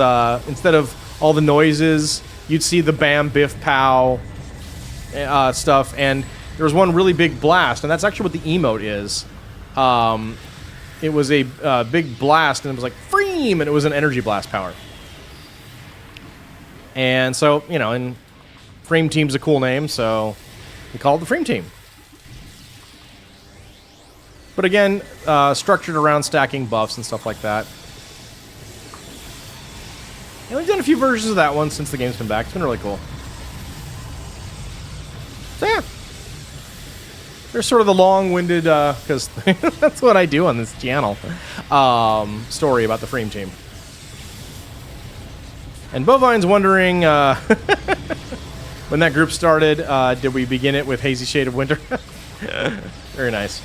instead of all the noises, you'd see the bam, biff, pow stuff, and there was one really big blast, and that's actually what the emote is. It was a big blast, and it was like Freem, and it was an energy blast power. And so, you know, and Freem Team's a cool name, so we called it the Freem Team. But again, structured around stacking buffs and stuff like that. And we've done a few versions of that one since the game's been back. It's been really cool. So yeah. There's sort of the long-winded, because that's what I do on this channel, story about the Freem team. And Bovine's wondering, When that group started, did we begin it with Hazy Shade of Winter? Very nice.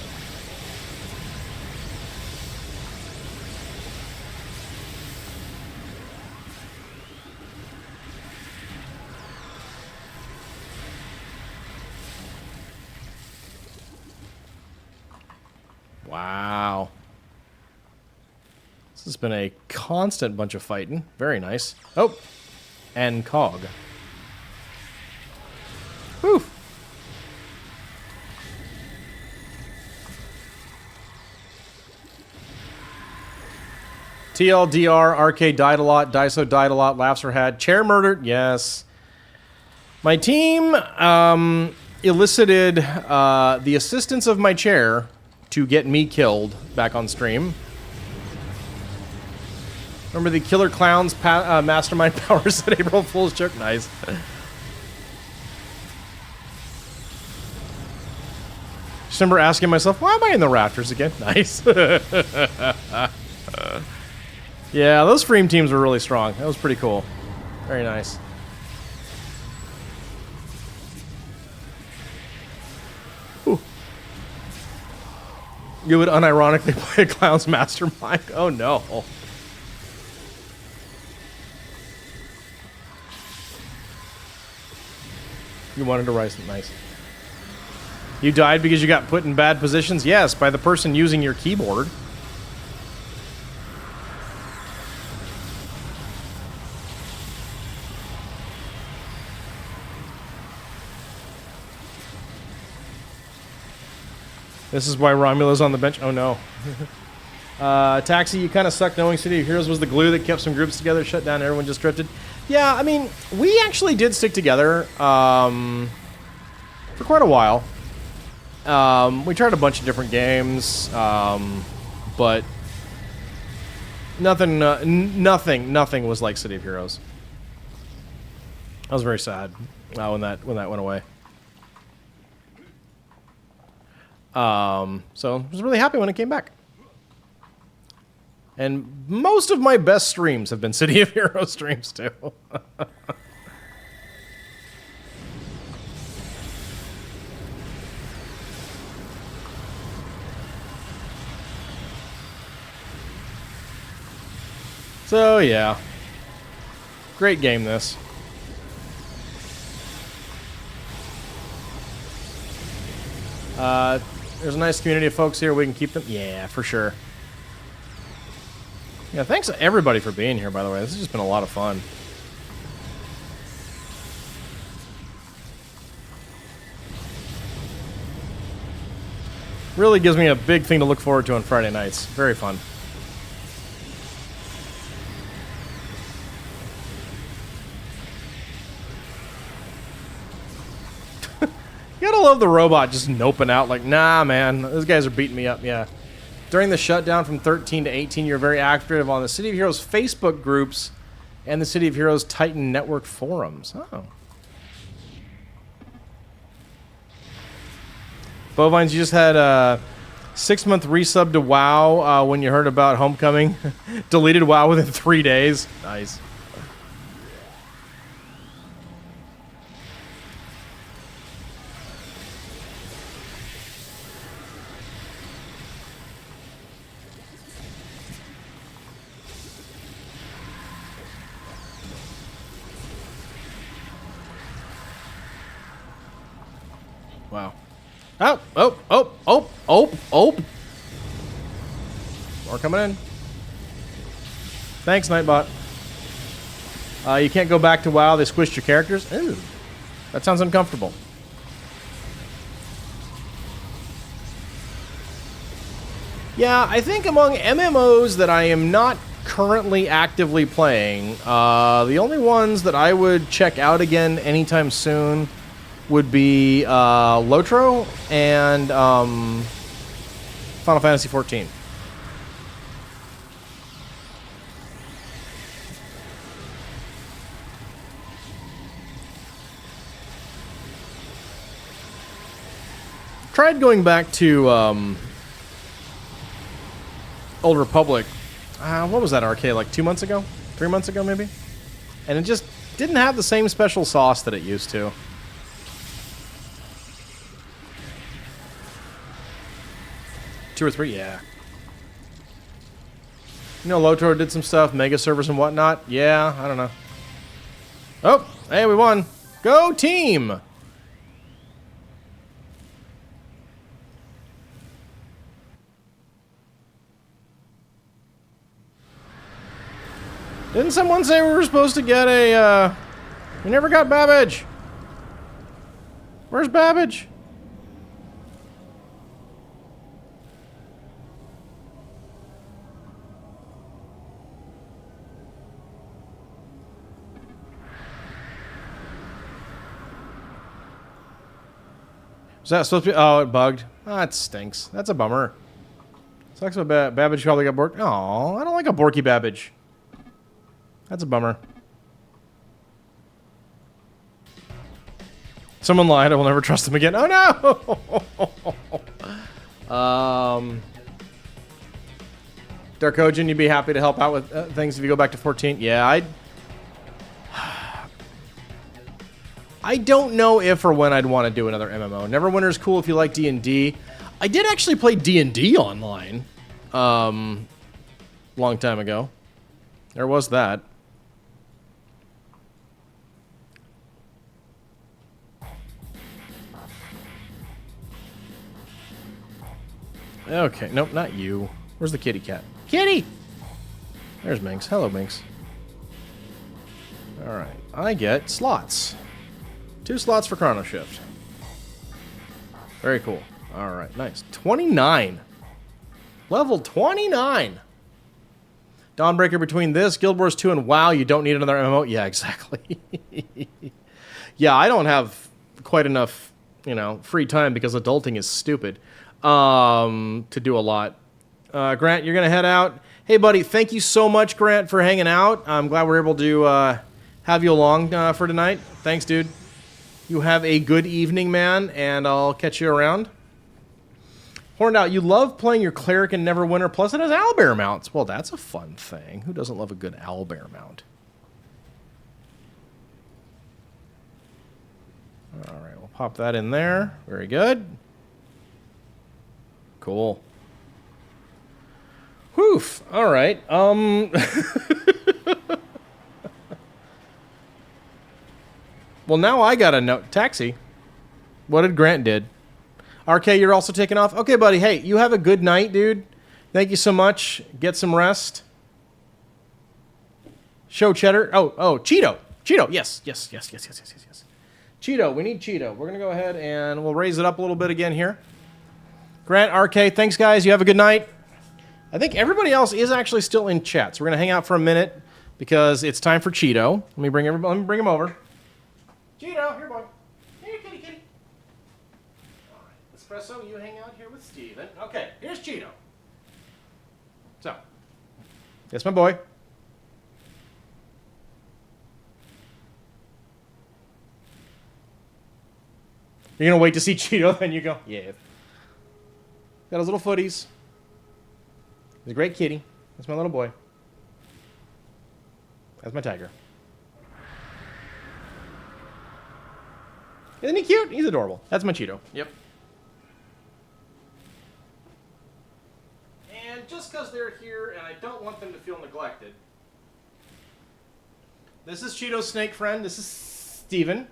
Wow. This has been a constant bunch of fighting. Very nice. Oh, and Cog. Whew. TLDR, Arcade died a lot, Daiso died a lot, laughs were had. Chair murdered, yes. My team elicited the assistance of my chair to get me killed back on stream. Remember the Killer Clowns mastermind powers at April Fool's joke? Nice. Just remember asking myself, why am I in the rafters again? Nice. Yeah, those Freem teams were really strong. That was pretty cool. Very nice. Ooh. You would unironically play a Clown's Mastermind? Oh no. You wanted to rise. Nice. You died because you got put in bad positions? Yes, by the person using your keyboard. This is why Romula's on the bench. Oh no. Taxi, you kind of suck knowing City of Heroes was the glue that kept some groups together, shut down, everyone just drifted. Yeah, I mean, we actually did stick together for quite a while. We tried a bunch of different games, but nothing was like City of Heroes. I was very sad when that went away. So I was really happy when it came back. And most of my best streams have been City of Heroes streams too. So yeah, great game this. There's a nice community of folks here. We can keep them. Yeah, for sure. Yeah, thanks to everybody for being here, by the way. This has just been a lot of fun. Really gives me a big thing to look forward to on Friday nights. Very fun. You gotta love the robot just noping out like, nah, man, those guys are beating me up, yeah. During the shutdown from 13 to 18, you're very active on the City of Heroes Facebook groups and the City of Heroes Titan Network forums. Oh. Bovines, you just had a 6-month resub to WoW when you heard about Homecoming. Deleted WoW within 3 days. Nice. Wow. Oh, oh, oh, oh, oh, oh. More coming in. Thanks, Nightbot. You can't go back to WoW. They squished your characters. Ooh, that sounds uncomfortable. Yeah, I think among MMOs that I am not currently actively playing, the only ones that I would check out again anytime soon would be Lotro and Final Fantasy XIV. Tried going back to Old Republic. What was that arcade, like 2 months ago? 3 months ago, maybe? And it just didn't have the same special sauce that it used to. 2 or 3, yeah. You know, Lotor did some stuff, mega servers and whatnot. Yeah, I don't know. Oh, hey, we won. Go team! Didn't someone say we were supposed to get a, We never got Babbage. Where's Babbage? Is that supposed to be? Oh, it bugged. Ah, it stinks. That's a bummer. Sucks about Babbage probably got borked. Oh, I don't like a borky Babbage. That's a bummer. Someone lied. I will never trust them again. Oh no! Darkogen, you'd be happy to help out with things if you go back to 14. Yeah, I don't know if or when I'd want to do another MMO. Neverwinter's cool if you like D&D. I did actually play D&D online. Long time ago. There was that. Okay, nope, not you. Where's the kitty cat? Kitty! There's Minx. Hello, Minx. Alright, I get slots. 2 slots for Chrono Shift. Very cool. Alright, nice. 29! Level 29! Dawnbreaker between this, Guild Wars 2, and WoW, you don't need another MMO? Yeah, exactly. Yeah, I don't have quite enough, you know, free time because adulting is stupid. To do a lot. Grant, you're gonna head out. Hey, buddy, thank you so much, Grant, for hanging out. I'm glad we're able to have you along for tonight. Thanks, dude. You have a good evening, man, and I'll catch you around. Horned Out, you love playing your Cleric in Neverwinter, plus it has owlbear mounts. Well, that's a fun thing. Who doesn't love a good owlbear mount? All right, we'll pop that in there. Very good. Cool. Whoof. All right. Well, now I got a note. Taxi. What did Grant did? RK, you're also taking off? Okay, buddy. Hey, you have a good night, dude. Thank you so much. Get some rest. Show Cheddar. Oh, Cheeto. Cheeto. Yes. Cheeto. We need Cheeto. We're going to go ahead and we'll raise it up a little bit again here. Grant, RK, thanks, guys. You have a good night. I think everybody else is actually still in chat, so we're going to hang out for a minute because it's time for Cheeto. Let me bring him over. Cheeto, here, boy. Here, kitty. All right, Espresso, you hang out here with Steven. Okay, here's Cheeto. So, yes, my boy. You're going to wait to see Cheeto, then you go, yeah. Got his little footies. He's a great kitty. That's my little boy. That's my tiger. Isn't he cute? He's adorable. That's my Cheeto. Yep. And just because they're here and I don't want them to feel neglected, this is Cheeto's snake friend. This is Steven.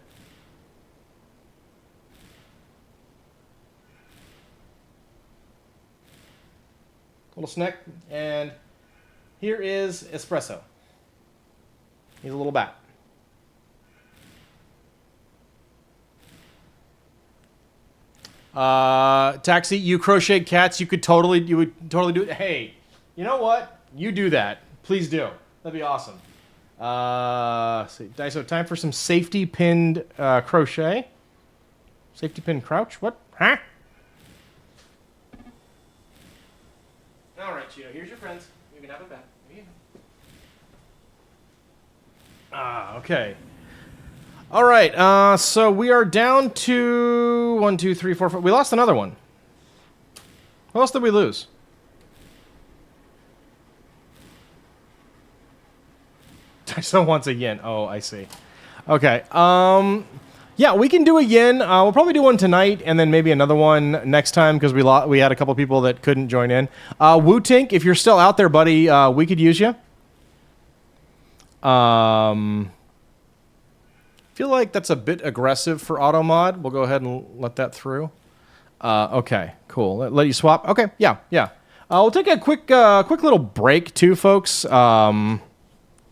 Little snack, and here is Espresso. He's a little bat. Taxi, you crochet cats. You would totally do it. Hey, you know what? You do that. Please do. That'd be awesome. So time for some safety pinned crochet. Safety pin crouch. What? Huh? All right, Cheeto. Here's your friends. You can have it back. Okay. All right. So we are down to 1, 2, 3, 4, 5. We lost another one. What else did we lose? Daiso wants a yen. Oh, I see. Okay. Yeah, we can do a yin. We'll probably do one tonight, and then maybe another one next time because we had a couple people that couldn't join in. Wu Tink, if you're still out there, buddy, we could use you. Feel like that's a bit aggressive for auto mod. We'll go ahead and let that through. Okay, cool. Let you swap. Okay, yeah. We'll take a quick little break too, folks. Weezer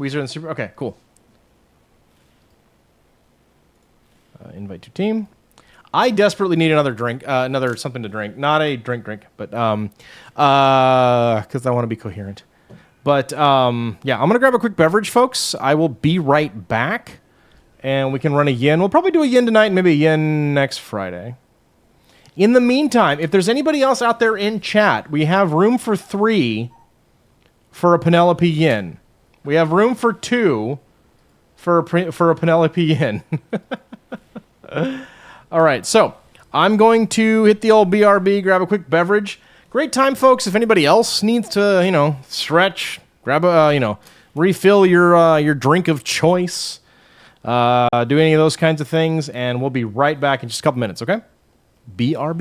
and Super. Okay, cool. Invite to team. I desperately need another drink, another something to drink. Not a drink, but because I want to be coherent. But yeah, I'm gonna grab a quick beverage, folks. I will be right back, and we can run a yin. We'll probably do a yin tonight, maybe a yin next Friday. In the meantime, if there's anybody else out there in chat, we have room for 3 for a Penelope yin. We have room for 2 for a Penelope yin. All right, so I'm going to hit the old BRB, grab a quick beverage. Great time, folks. If anybody else needs to, stretch, grab a, refill your drink of choice, do any of those kinds of things, and we'll be right back in just a couple minutes, okay? BRB.